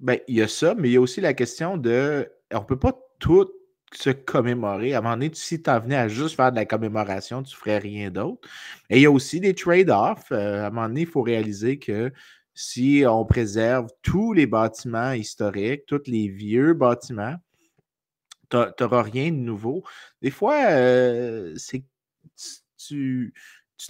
Ben, il y a ça, mais il y a aussi la question de. On ne peut pas tout se commémorer. À un moment donné, si tu en venais à juste faire de la commémoration, tu ne ferais rien d'autre. Et il y a aussi des trade-offs. À un moment donné, il faut réaliser que si on préserve tous les bâtiments historiques, tous les vieux bâtiments, tu n'auras rien de nouveau. Des fois, tu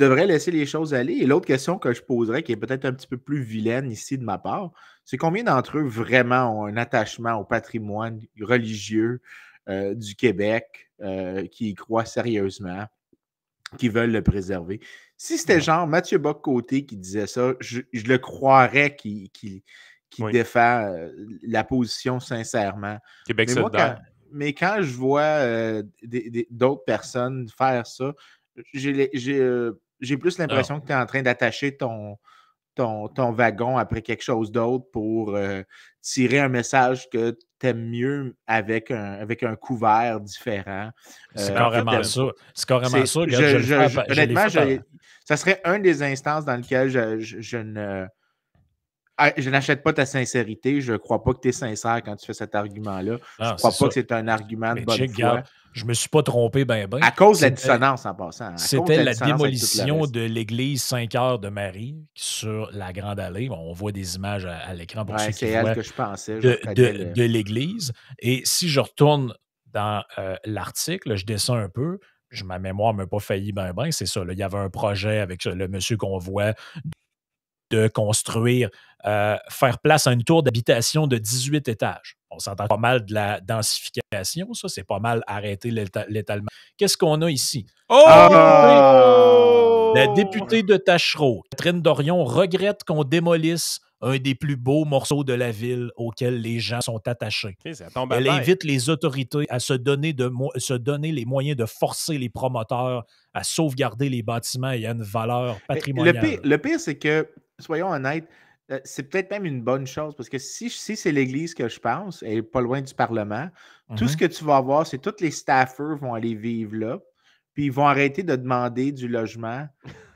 devrais laisser les choses aller. Et l'autre question que je poserais, qui est peut-être un petit peu plus vilaine ici de ma part, c'est combien d'entre eux vraiment ont un attachement au patrimoine religieux du Québec, qui y croient sérieusement, qui veulent le préserver. Si c'était genre Mathieu Bock-Côté qui disait ça, je le croirais qu'il défend la position sincèrement. Québec Mais moi, solidaire. quand je vois d'autres personnes faire ça, j'ai plus l'impression que tu es en train d'attacher ton wagon après quelque chose d'autre pour tirer un message que tu aimes mieux avec un couvert différent. C'est carrément ça. C'est carrément ça. Honnêtement, ça serait une des instances dans lesquelles je n'achète pas ta sincérité. Je ne crois pas que tu es sincère quand tu fais cet argument-là. Je ne crois pas que c'est un argument de bonne foi. Je ne me suis pas trompé ben. À cause de la dissonance en passant. C'était la démolition de l'église Saint-Cœur de Marie sur la Grande Allée. On voit des images à l'écran pour ceux qui voient que je pensais, de l'église. Et si je retourne dans l'article, je descends un peu. Ma mémoire ne m'a pas failli ben. C'est ça. Là, il y avait un projet avec le monsieur qu'on voit de construire, faire place à une tour d'habitation de 18 étages. On s'entend pas mal de la densification, ça, c'est pas mal arrêter l'étalement. Qu'est-ce qu'on a ici? La députée de Tachereau, Catherine Dorion, regrette qu'on démolisse un des plus beaux morceaux de la ville auquel les gens sont attachés. Elle invite les autorités à se donner les moyens de forcer les promoteurs à sauvegarder les bâtiments ayant une valeur patrimoniale. Le pire, c'est que, soyons honnêtes, c'est peut-être même une bonne chose parce que si c'est l'église que je pense, elle n'est pas loin du Parlement, tout ce que tu vas avoir, c'est tous les staffers vont aller vivre là, puis ils vont arrêter de demander du logement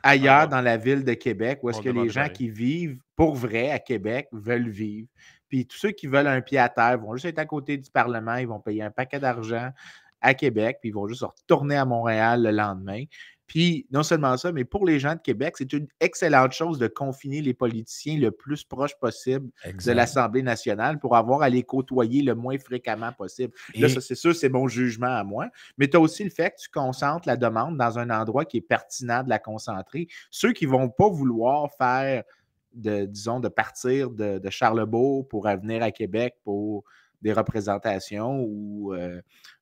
ailleurs dans la ville de Québec où est-ce que les gens qui vivent pour vrai à Québec veulent vivre. Puis tous ceux qui veulent un pied à terre vont juste être à côté du Parlement, ils vont payer un paquet d'argent à Québec, puis ils vont juste retourner à Montréal le lendemain. Puis, non seulement ça, mais pour les gens de Québec, c'est une excellente chose de confiner les politiciens le plus proche possible de l'Assemblée nationale pour avoir à les côtoyer le moins fréquemment possible. Là, ça, c'est sûr, c'est mon jugement à moi. Mais tu as aussi le fait que tu concentres la demande dans un endroit qui est pertinent de la concentrer. Ceux qui ne vont pas vouloir faire, de partir de Charlebourg pour venir à Québec pour des représentations ou,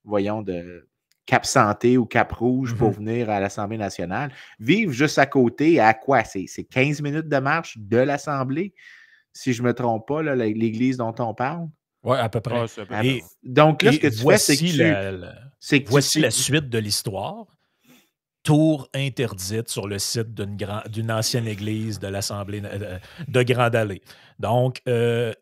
voyons, de Cap Santé ou Cap Rouge pour venir à l'Assemblée nationale, vivent juste à côté, à quoi? C'est 15 minutes de marche de l'Assemblée, si je ne me trompe pas, là, l'église dont on parle. Oui, à peu près. Donc là, ce que tu fais, c'est que voici la suite de l'histoire. Tour interdite sur le site d'une ancienne église de l'Assemblée de Grande Allée. Donc,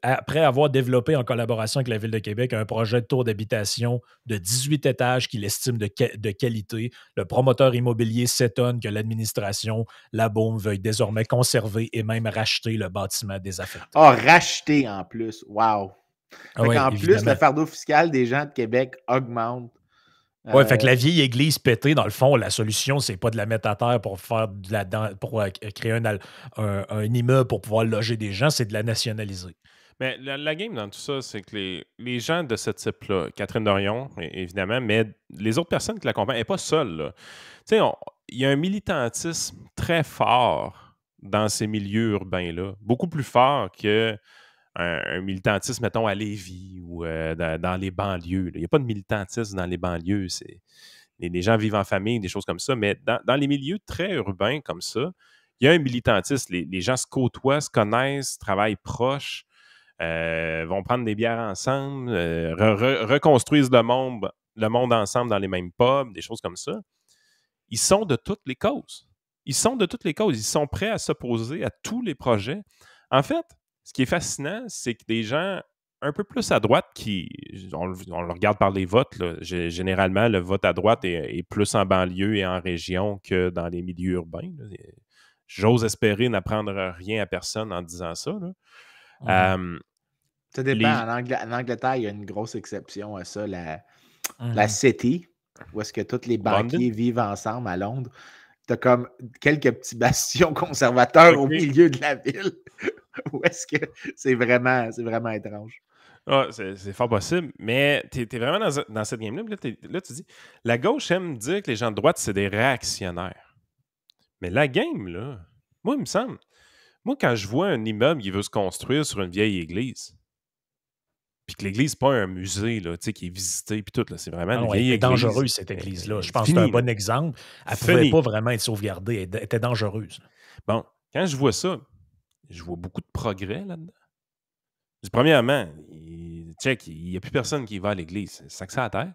après avoir développé en collaboration avec la Ville de Québec un projet de tour d'habitation de 18 étages qu'il estime de qualité, le promoteur immobilier s'étonne que l'administration, la Beaume, veuille désormais conserver et même racheter le bâtiment désaffecté. Racheter en plus. Wow! En plus, le fardeau fiscal des gens de Québec augmente. Oui, fait que la vieille église pétée, dans le fond, la solution, c'est pas de la mettre à terre pour faire pour créer un immeuble pour pouvoir loger des gens, c'est de la nationaliser. Mais la game dans tout ça, c'est que les gens de ce type-là, Catherine Dorion, évidemment, mais les autres personnes qui l'accompagnent, elle n'est pas seule. Tu sais, il y a un militantisme très fort dans ces milieux urbains-là, beaucoup plus fort que un militantisme, mettons, à Lévis ou dans les banlieues. Il n'y a pas de militantisme dans les banlieues. Les gens vivent en famille, des choses comme ça. Mais dans les milieux très urbains comme ça, il y a un militantisme. Les gens se côtoient, se connaissent, travaillent proches, vont prendre des bières ensemble, reconstruisent le monde ensemble dans les mêmes pubs, des choses comme ça. Ils sont de toutes les causes. Ils sont prêts à s'opposer à tous les projets. En fait, ce qui est fascinant, c'est que des gens un peu plus à droite on le regarde par les votes, là, généralement, le vote à droite est plus en banlieue et en région que dans les milieux urbains. Là. J'ose espérer n'apprendre rien à personne en disant ça. Là. Ça dépend. En Angleterre, il y a une grosse exception à ça, la City, où est-ce que tous les banquiers vivent ensemble à Londres. Tu as comme quelques petits bastions conservateurs au milieu de la ville. Où est-ce que c'est vraiment étrange. Ah, c'est fort possible, mais tu es vraiment dans cette game-là. Là, tu dis, la gauche aime dire que les gens de droite, c'est des réactionnaires. Mais la game, là, moi, il me semble, quand je vois un immeuble qui veut se construire sur une vieille église, puis que l'église, c'est pas un musée là, qui est visité, puis tout, là, c'est vraiment une vieille église. Elle était dangereuse, cette église-là. Je pense que c'est un bon exemple. Elle ne pouvait pas vraiment être sauvegardée. Elle était dangereuse. Bon, quand je vois ça, je vois beaucoup de progrès là-dedans. Premièrement, il n'y a plus personne qui va à l'église. C'est ça que ça à terre.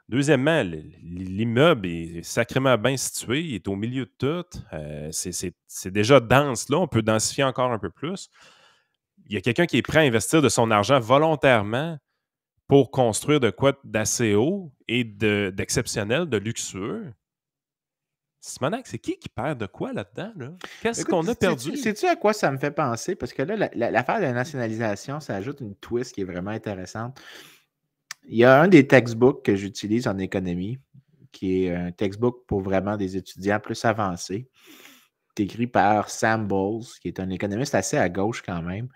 Deuxièmement, l'immeuble est sacrément bien situé. Il est au milieu de tout. C'est déjà dense là. On peut densifier encore un peu plus. Il y a quelqu'un qui est prêt à investir de son argent volontairement pour construire de quoi d'assez haut et d'exceptionnel, de luxueux. Simonac, c'est qui perd de quoi là-dedans? Là? Qu'est-ce qu'on a perdu? Sais-tu à quoi ça me fait penser? Parce que là, l'affaire de la nationalisation, ça ajoute une twist qui est vraiment intéressante. Il y a un des textbooks que j'utilise en économie, qui est un textbook pour vraiment des étudiants plus avancés, écrit par Sam Bowles, qui est un économiste assez à gauche quand même.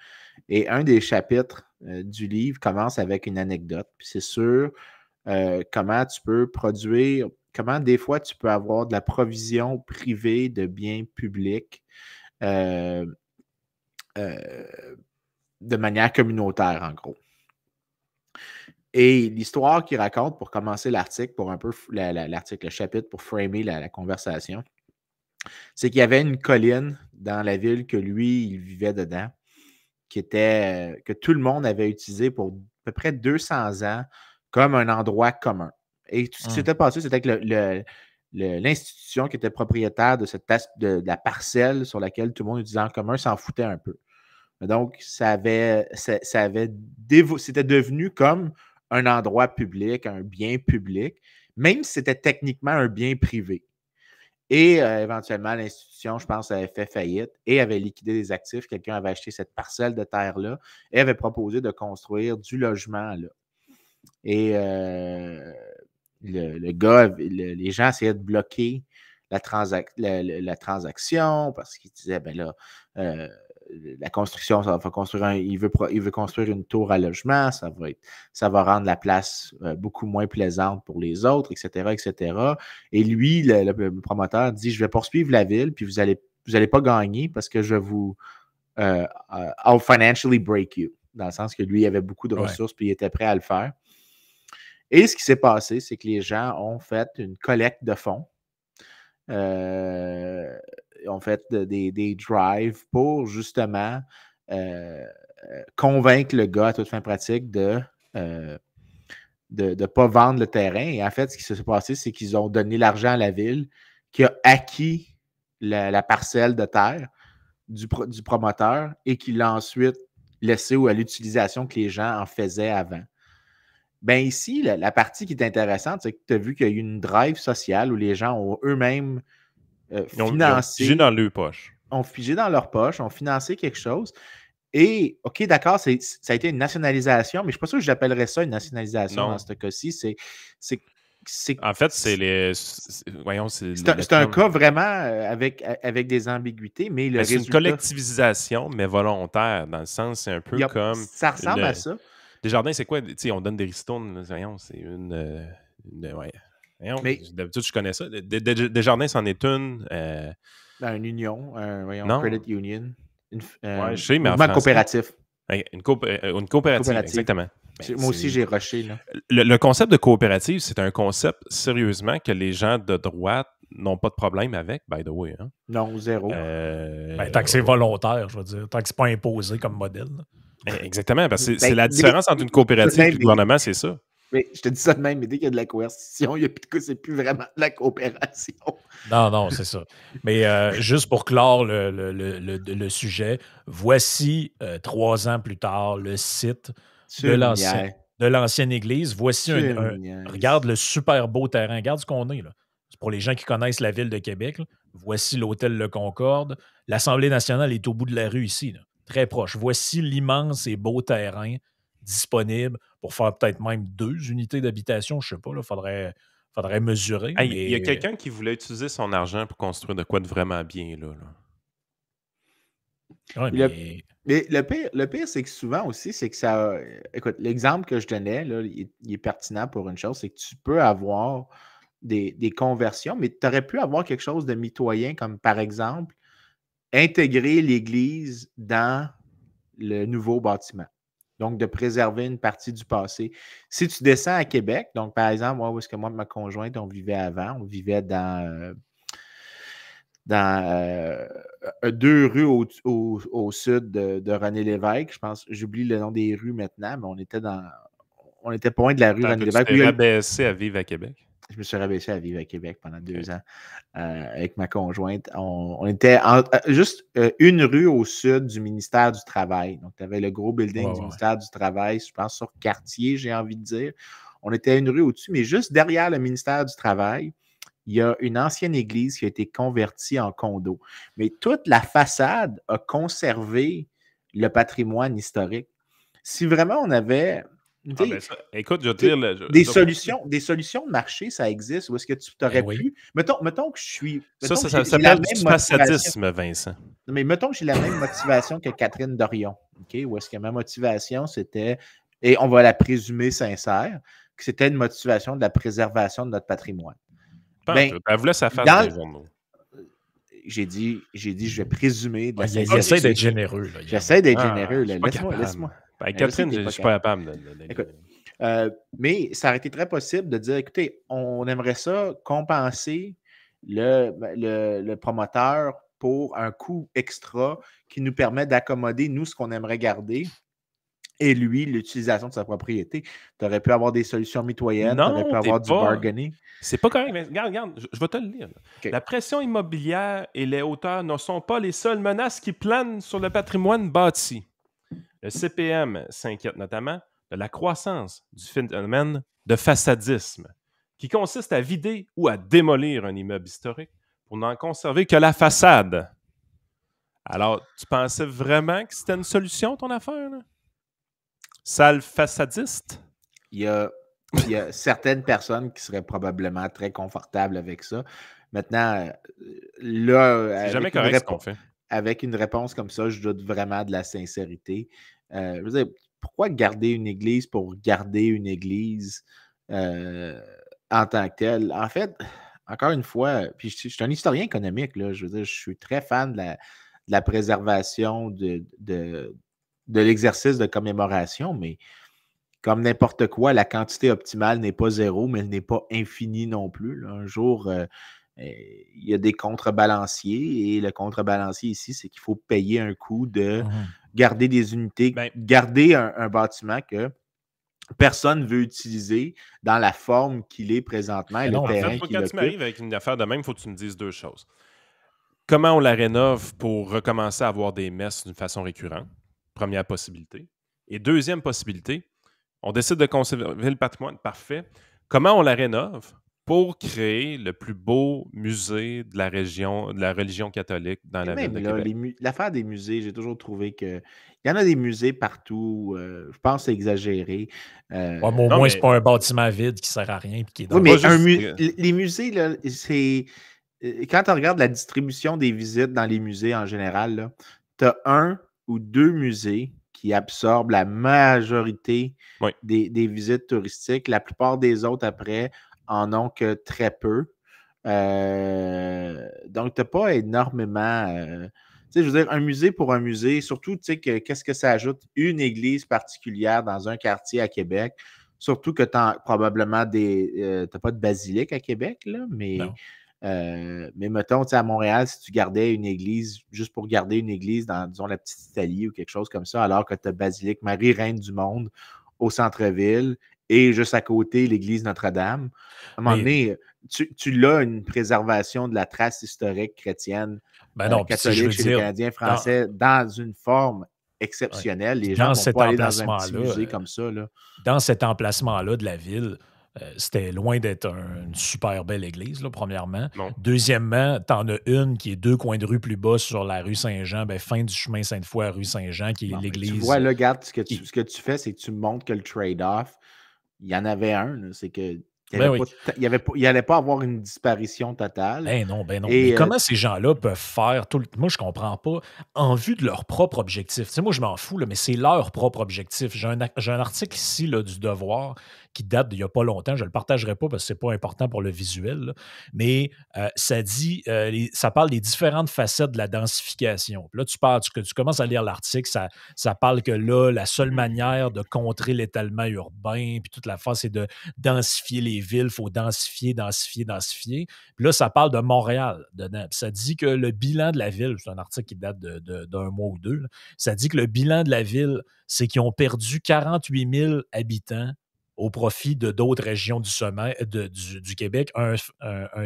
Et un des chapitres du livre commence avec une anecdote. Puis c'est sur comment tu peux produire, comment des fois tu peux avoir de la provision privée de biens publics de manière communautaire, en gros. Et l'histoire qu'il raconte pour commencer l'article, pour un peu le chapitre pour framer la conversation, c'est qu'il y avait une colline dans la ville que lui, il vivait dedans, que tout le monde avait utilisé pour à peu près 200 ans comme un endroit commun. Et tout ce qui s'était passé, c'était que l'institution qui était propriétaire de la parcelle sur laquelle tout le monde utilisait en commun s'en foutait un peu. Donc, c'était devenu comme un endroit public, un bien public, même si c'était techniquement un bien privé. Et éventuellement, l'institution, je pense, avait fait faillite et avait liquidé des actifs. Quelqu'un avait acheté cette parcelle de terre-là et avait proposé de construire du logement là. Et le gars, les gens essayaient de bloquer la transaction parce qu'ils disaient, ben là, la construction, ça va construire il veut construire une tour à logement, ça va rendre la place beaucoup moins plaisante pour les autres, etc., etc. Et lui, le promoteur dit, je vais poursuivre la ville, puis vous allez pas gagner parce que je vais vous I'll financially break you, dans le sens que lui, il avait beaucoup de ressources, puis il était prêt à le faire. Et ce qui s'est passé, c'est que les gens ont fait une collecte de fonds. Ont fait des drives pour justement convaincre le gars à toute fin pratique de ne pas vendre le terrain. Et en fait, ce qui s'est passé, c'est qu'ils ont donné l'argent à la ville qui a acquis la parcelle de terre du promoteur et qui l'a ensuite laissé à l'utilisation que les gens en faisaient avant. Ben ici, la partie qui est intéressante, c'est que tu as vu qu'il y a eu une drive sociale où les gens ont eux-mêmes financé. Ils ont figé dans leur poche. Ont figé dans leur poche, ont financé quelque chose. Et, OK, d'accord, ça a été une nationalisation, mais je ne suis pas sûr que j'appellerais ça une nationalisation dans ce cas-ci. En fait, c'est un cas vraiment avec des ambiguïtés, mais le résultat... C'est une collectivisation, mais volontaire, dans le sens, c'est un peu comme... Ça ressemble à ça. Desjardins, c'est quoi? T'sais, on donne des ristournes, c'est une ouais. Mais, d'habitude, je connais ça. Desjardins, c'en est une... une union, credit union. Je sais, mais mouvement coopératif. Une coopérative, exactement. Moi aussi, j'ai rushé. Là. Le concept de coopérative, c'est un concept, sérieusement, que les gens de droite n'ont pas de problème avec, by the way. Hein. Non, zéro. Tant que c'est volontaire, je veux dire. Tant que c'est pas imposé comme modèle. Exactement, parce que c'est la différence entre une coopérative et le gouvernement, c'est ça. Mais je te dis ça de même, mais dès qu'il y a de la coercition, c'est plus vraiment de la coopération. Non, c'est ça. Mais juste pour clore le sujet, voici 3 ans plus tard le site de l'ancienne église. Voici regarde le super beau terrain. Regarde ce qu'on est là. C'est pour les gens qui connaissent la ville de Québec. Là. Voici l'hôtel Le Concorde. L'Assemblée nationale est au bout de la rue ici, là, très proche. Voici l'immense et beau terrain disponible pour faire peut-être même 2 unités d'habitation. Je ne sais pas, il faudrait mesurer. Hey, il y a quelqu'un qui voulait utiliser son argent pour construire de quoi de vraiment bien, là. Ouais, mais le pire, c'est que souvent aussi, c'est que ça... Écoute, l'exemple que je donnais, là, il est pertinent pour une chose, c'est que tu peux avoir des conversions, mais tu aurais pu avoir quelque chose de mitoyen, comme par exemple, intégrer l'Église dans le nouveau bâtiment. Donc, de préserver une partie du passé. Si tu descends à Québec, donc par exemple, où est-ce que moi et ma conjointe, on vivait avant, on vivait dans 2 rues au sud de René Lévesque, je pense, j'oublie le nom des rues maintenant, mais on était pas loin de la rue René Lévesque. Tu t'es rabaissé à vivre à Québec? Je me suis rabaissé à vivre à Québec pendant 2 ans avec ma conjointe. On était juste une rue au sud du ministère du Travail. Donc, tu avais le gros building du ministère du Travail, je pense sur Cartier, j'ai envie de dire. On était à une rue au-dessus, mais juste derrière le ministère du Travail, il y a une ancienne église qui a été convertie en condo. Mais toute la façade a conservé le patrimoine historique. Si vraiment on avait... écoute, je veux dire... Des solutions de marché, ça existe. Où est-ce que tu t'aurais pu... Mettons que je suis... Ça s'appelle du façadisme, Vincent. Mais mettons que j'ai la même motivation que Catherine Dorion. Okay? Où est-ce que ma motivation, c'était... Et on va la présumer sincère, que c'était une motivation de la préservation de notre patrimoine. Elle voulait sa face dans les journaux. J'ai dit, je vais présumer de la sincérité. Il essaie d'être généreux. J'essaie d'être généreux. Laisse-moi. Catherine, je ne suis pas capable. Écoute, mais ça aurait été très possible de dire, écoutez, on aimerait ça compenser le promoteur pour un coût extra qui nous permet d'accommoder, nous, ce qu'on aimerait garder. Et lui, l'utilisation de sa propriété. Tu aurais pu avoir des solutions mitoyennes, tu aurais pu avoir du bargaining. C'est pas correct. Mais regarde, je vais te le lire. Okay. La pression immobilière et les hauteurs ne sont pas les seules menaces qui planent sur le patrimoine bâti. Le CPM s'inquiète notamment de la croissance du phénomène de façadisme, qui consiste à vider ou à démolir un immeuble historique pour n'en conserver que la façade. Alors, tu pensais vraiment que c'était une solution, ton affaire, là? Sale façadiste? Il y a certaines personnes qui seraient probablement très confortables avec ça. Maintenant, là, c'est jamais correct ce qu'on fait. Avec une réponse comme ça, je doute vraiment de la sincérité. Je veux dire, pourquoi garder une église pour garder une église en tant que telle? En fait, encore une fois, puis je suis un historien économique, là, je veux dire, je suis très fan de la préservation de l'exercice de commémoration, mais comme n'importe quoi, la quantité optimale n'est pas 0, mais elle n'est pas infinie non plus. Là. Un jour, il y a des contrebalanciers et le contrebalancier ici, c'est qu'il faut payer un coût de garder des unités, garder un bâtiment que personne ne veut utiliser dans la forme qu'il est présentement et le terrain qu'il occupe. Quand tu m'arrives avec une affaire de même, il faut que tu me dises 2 choses. Comment on la rénove pour recommencer à avoir des messes d'une façon récurrente? Première possibilité. Et deuxième possibilité, on décide de conserver le patrimoine. Parfait. Comment on la rénove pour créer le plus beau musée de la religion catholique dans la ville de Québec? L'affaire des musées, j'ai toujours trouvé qu'il y en a des musées partout. Je pense que c'est exagéré. Au moins, c'est pas un bâtiment vide qui sert à rien. Qui est dans les musées, là, c'est... Quand tu regardes la distribution des visites dans les musées en général, tu as 1 ou 2 musées qui absorbent la majorité des visites touristiques. La plupart des autres, après, en ont que très peu. Donc, tu n'as pas énormément... sais, je veux dire, un musée pour un musée, surtout, tu sais, qu'est-ce que ça ajoute? Une église particulière dans un quartier à Québec, surtout que tu as probablement t'as pas de basilique à Québec, là, mais mettons, tu sais, à Montréal, si tu gardais une église, juste pour garder une église dans, disons, la petite Italie ou quelque chose comme ça, alors que tu as Basilique Marie, Reine du Monde, au centre-ville, et juste à côté, l'église Notre-Dame, à un moment donné, tu l'as une préservation de la trace historique chrétienne non, catholique chez les Canadiens français dans une forme exceptionnelle. Les gens ne vont pas aller dans un petit musée comme ça. Là. Dans cet emplacement-là de la ville, c'était loin d'être une super belle église, là, premièrement. Non. Deuxièmement, tu en as une qui est 2 coins de rue plus bas sur la rue Saint-Jean, fin du chemin Sainte-Foy à rue Saint-Jean, qui est l'église. Tu vois, là, regarde, ce que tu fais, c'est que tu montres que le trade-off, il y en avait un, là, c'est que il n'allait pas avoir une disparition totale. Ben non. Mais comment ces gens-là peuvent faire tout le... Moi, je comprends pas. En vue de leur propre objectif. Tu sais, moi, je m'en fous, là, mais c'est leur propre objectif. J'ai un article ici là, du Devoir qui date d'il n'y a pas longtemps. Je ne le partagerai pas parce que c'est pas important pour le visuel. Là. Mais ça dit, ça parle des différentes facettes de la densification. Puis là, tu commences à lire l'article, ça parle que là, la seule manière de contrer l'étalement urbain, puis toute la phase, c'est de densifier les villes. Il faut densifier. Puis là, ça parle de Montréal dedans. Puis ça dit que le bilan de la ville, c'est un article qui date d'un mois ou deux, là, ça dit que le bilan de la ville, c'est qu'ils ont perdu 48 000 habitants au profit de d'autres régions du Québec, un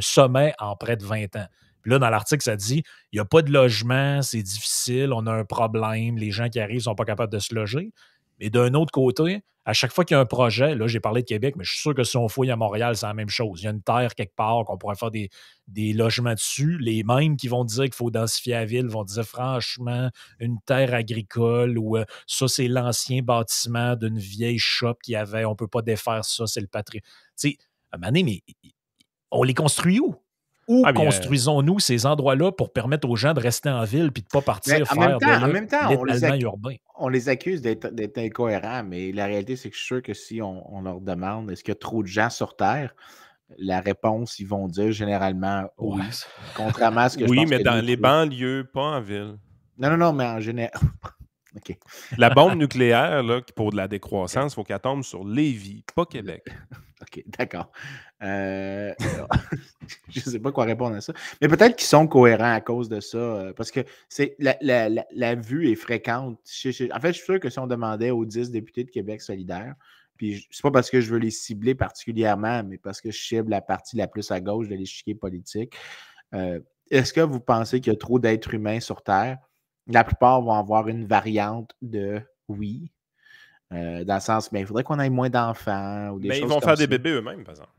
sommet en près de 20 ans. Puis là, dans l'article, ça dit il n'y a pas de logement, c'est difficile, on a un problème, les gens qui arrivent ne sont pas capables de se loger. Mais d'un autre côté, à chaque fois qu'il y a un projet, là, j'ai parlé de Québec, mais je suis sûr que si on fouille à Montréal, c'est la même chose. Il y a une terre quelque part qu'on pourrait faire des logements dessus. Les mêmes qui vont dire qu'il faut densifier la ville vont dire franchement, une terre agricole ou ça, c'est l'ancien bâtiment d'une vieille shop qu'il y avait, on ne peut pas défaire ça, c'est le patrimoine. Tu sais, à un moment donné, mais on les construit où? Où construisons-nous ces endroits-là pour permettre aux gens de rester en ville et de ne pas partir faire en même temps, l'étalement urbain? On les accuse d'être incohérents, mais la réalité, c'est que je suis sûr que si on leur demande est-ce qu'il y a trop de gens sur Terre, la réponse, ils vont dire généralement oui. Contrairement à ce que je pense. Oui, mais dans les banlieues, pas en ville. Non, mais en général. OK. La bombe nucléaire, là, pour de la décroissance, il faut qu'elle tombe sur Lévis, pas Québec. OK, d'accord. Je ne sais pas quoi répondre à ça. Mais peut-être qu'ils sont cohérents à cause de ça. Parce que c'est la vue est fréquente. En fait, je suis sûr que si on demandait aux 10 députés de Québec solidaire, puis c'est pas parce que je veux les cibler particulièrement, mais parce que je cible la partie la plus à gauche de l'échiquier politique. Est-ce que vous pensez qu'il y a trop d'êtres humains sur Terre? La plupart vont avoir une variante de oui. Dans le sens, mais il faudrait qu'on ait moins d'enfants ou des choses ils vont faire des bébés eux-mêmes, par exemple.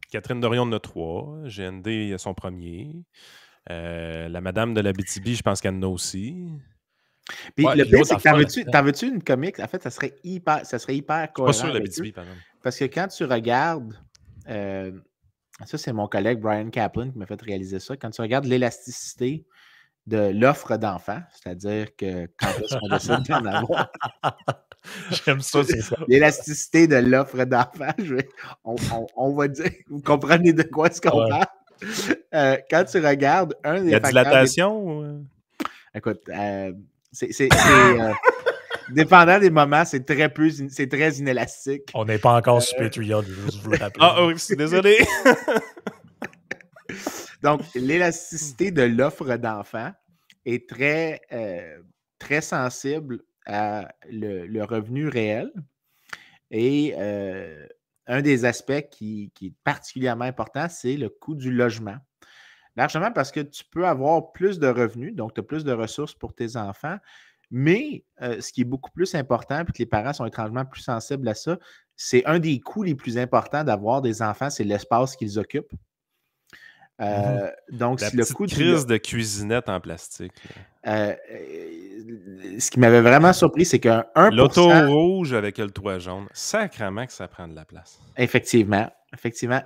Catherine Dorion en a 3. GND a son premier. La madame de l'Abitibi, je pense qu'elle en a aussi. Puis le pire, c'est que t'en veux-tu une comique? En fait, ça serait hyper cohérent. Pas sûr l'Abitibi, par exemple. Parce que quand tu regardes, ça c'est mon collègue Brian Kaplan qui m'a fait réaliser ça, quand tu regardes l'élasticité de l'offre d'enfants, c'est-à-dire que quand est-ce qu'on décide d'en avoir. J'aime ça, c'est ça. L'élasticité de l'offre d'enfants, on va dire, vous comprenez de quoi est-ce qu'on parle? Quand tu regardes un des facteurs... Il y a dilatation? Écoute, dépendant des moments, c'est très inélastique. On n'est pas encore sur Patreon, je vous le rappelle. Ah oui, désolé. Donc, l'élasticité de l'offre d'enfants est très, très sensible à le revenu réel. Et un des aspects qui est particulièrement important, c'est le coût du logement. Largement parce que tu peux avoir plus de revenus, donc tu as plus de ressources pour tes enfants, mais ce qui est beaucoup plus important, puis que les parents sont étrangement plus sensibles à ça, c'est un des coûts les plus importants d'avoir des enfants, c'est l'espace qu'ils occupent. Donc, la si le coût crise de cuisinette en plastique. Ce qui m'avait vraiment surpris, c'est qu'un 1%... L'auto rouge avec le toit jaune, sacrément que ça prend de la place. Effectivement.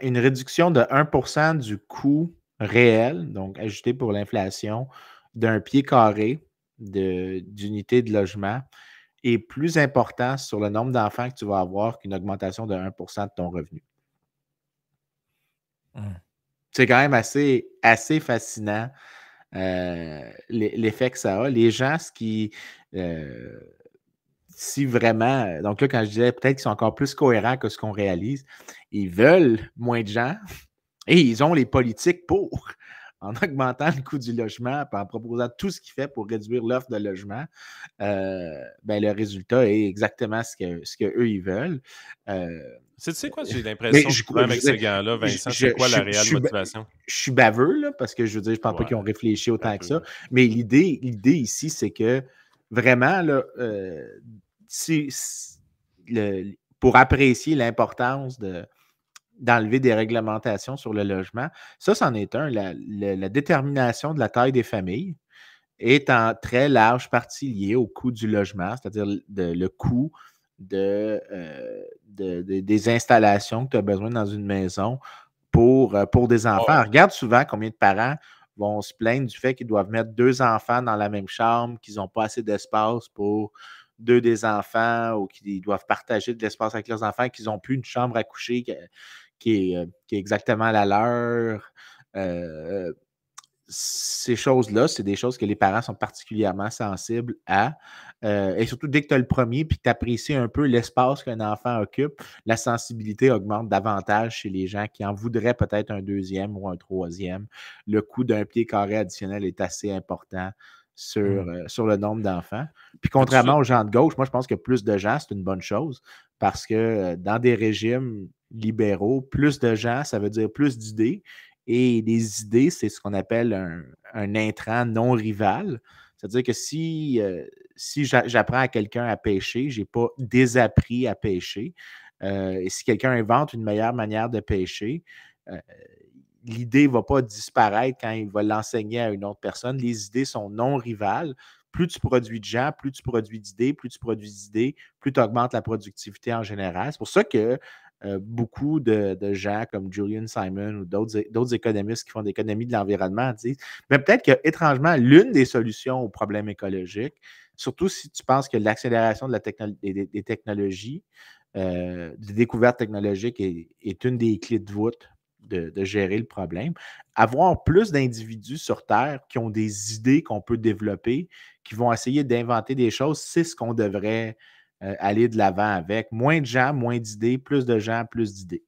Une réduction de 1% du coût réel, donc ajouté pour l'inflation, d'un pied carré d'unité de logement est plus important sur le nombre d'enfants que tu vas avoir qu'une augmentation de 1% de ton revenu. C'est quand même assez fascinant l'effet que ça a. Les gens, si vraiment, donc là, quand je disais peut-être qu'ils sont encore plus cohérents que ce qu'on réalise, ils veulent moins de gens et ils ont les politiques pour. En augmentant le coût du logement, puis en proposant tout ce qu'il fait pour réduire l'offre de logement, ben, le résultat est exactement ce qu'eux, ils veulent. Tu sais quoi, j'ai Mais l'impression je que souvent avec je ces gars-là, Vincent, c'est quoi la réelle motivation? je suis baveux, là, parce que je veux dire, je pense pas Ouais, qu'ils ont réfléchi un autant que peu. ça. Mais l'idée ici, c'est que vraiment, là, pour apprécier l'importance d'enlever des réglementations sur le logement, ça, c'en est un. La détermination de la taille des familles est en très large partie liée au coût du logement, c'est-à-dire le coût des installations que tu as besoin dans une maison pour des enfants. Ouais. Regarde souvent combien de parents vont se plaindre du fait qu'ils doivent mettre 2 enfants dans la même chambre, qu'ils n'ont pas assez d'espace pour 2 des enfants ou qu'ils doivent partager de l'espace avec leurs enfants, qu'ils n'ont plus une chambre à coucher qui est exactement la leur. Ces choses-là, c'est des choses que les parents sont particulièrement sensibles à. Et surtout, dès que tu as le premier puis que tu apprécies un peu l'espace qu'un enfant occupe, la sensibilité augmente davantage chez les gens qui en voudraient peut-être un deuxième ou un troisième. Le coût d'un pied carré additionnel est assez important sur le nombre d'enfants. Puis contrairement aux gens de gauche, moi, je pense que plus de gens, c'est une bonne chose parce que dans des régimes libéraux, plus de gens, ça veut dire plus d'idées. Et les idées, c'est ce qu'on appelle un intrant non rival. C'est-à-dire que si j'apprends à quelqu'un à pêcher, je n'ai pas désappris à pêcher. Et si quelqu'un invente une meilleure manière de pêcher, l'idée ne va pas disparaître quand il va l'enseigner à une autre personne. Les idées sont non rivales. Plus tu produis de gens, plus tu produis d'idées, plus tu produis d'idées, plus tu augmentes la productivité en général. C'est pour ça que beaucoup de gens comme Julian Simon ou d'autres économistes qui font de l'économie de l'environnement disent mais peut-être que, étrangement, l'une des solutions aux problèmes écologiques, surtout si tu penses que l'accélération des technologies, des découvertes technologiques est une des clés de voûte de gérer le problème. Avoir plus d'individus sur Terre qui ont des idées qu'on peut développer, qui vont essayer d'inventer des choses, c'est ce qu'on devrait aller de l'avant avec. Moins de gens, moins d'idées, plus de gens, plus d'idées.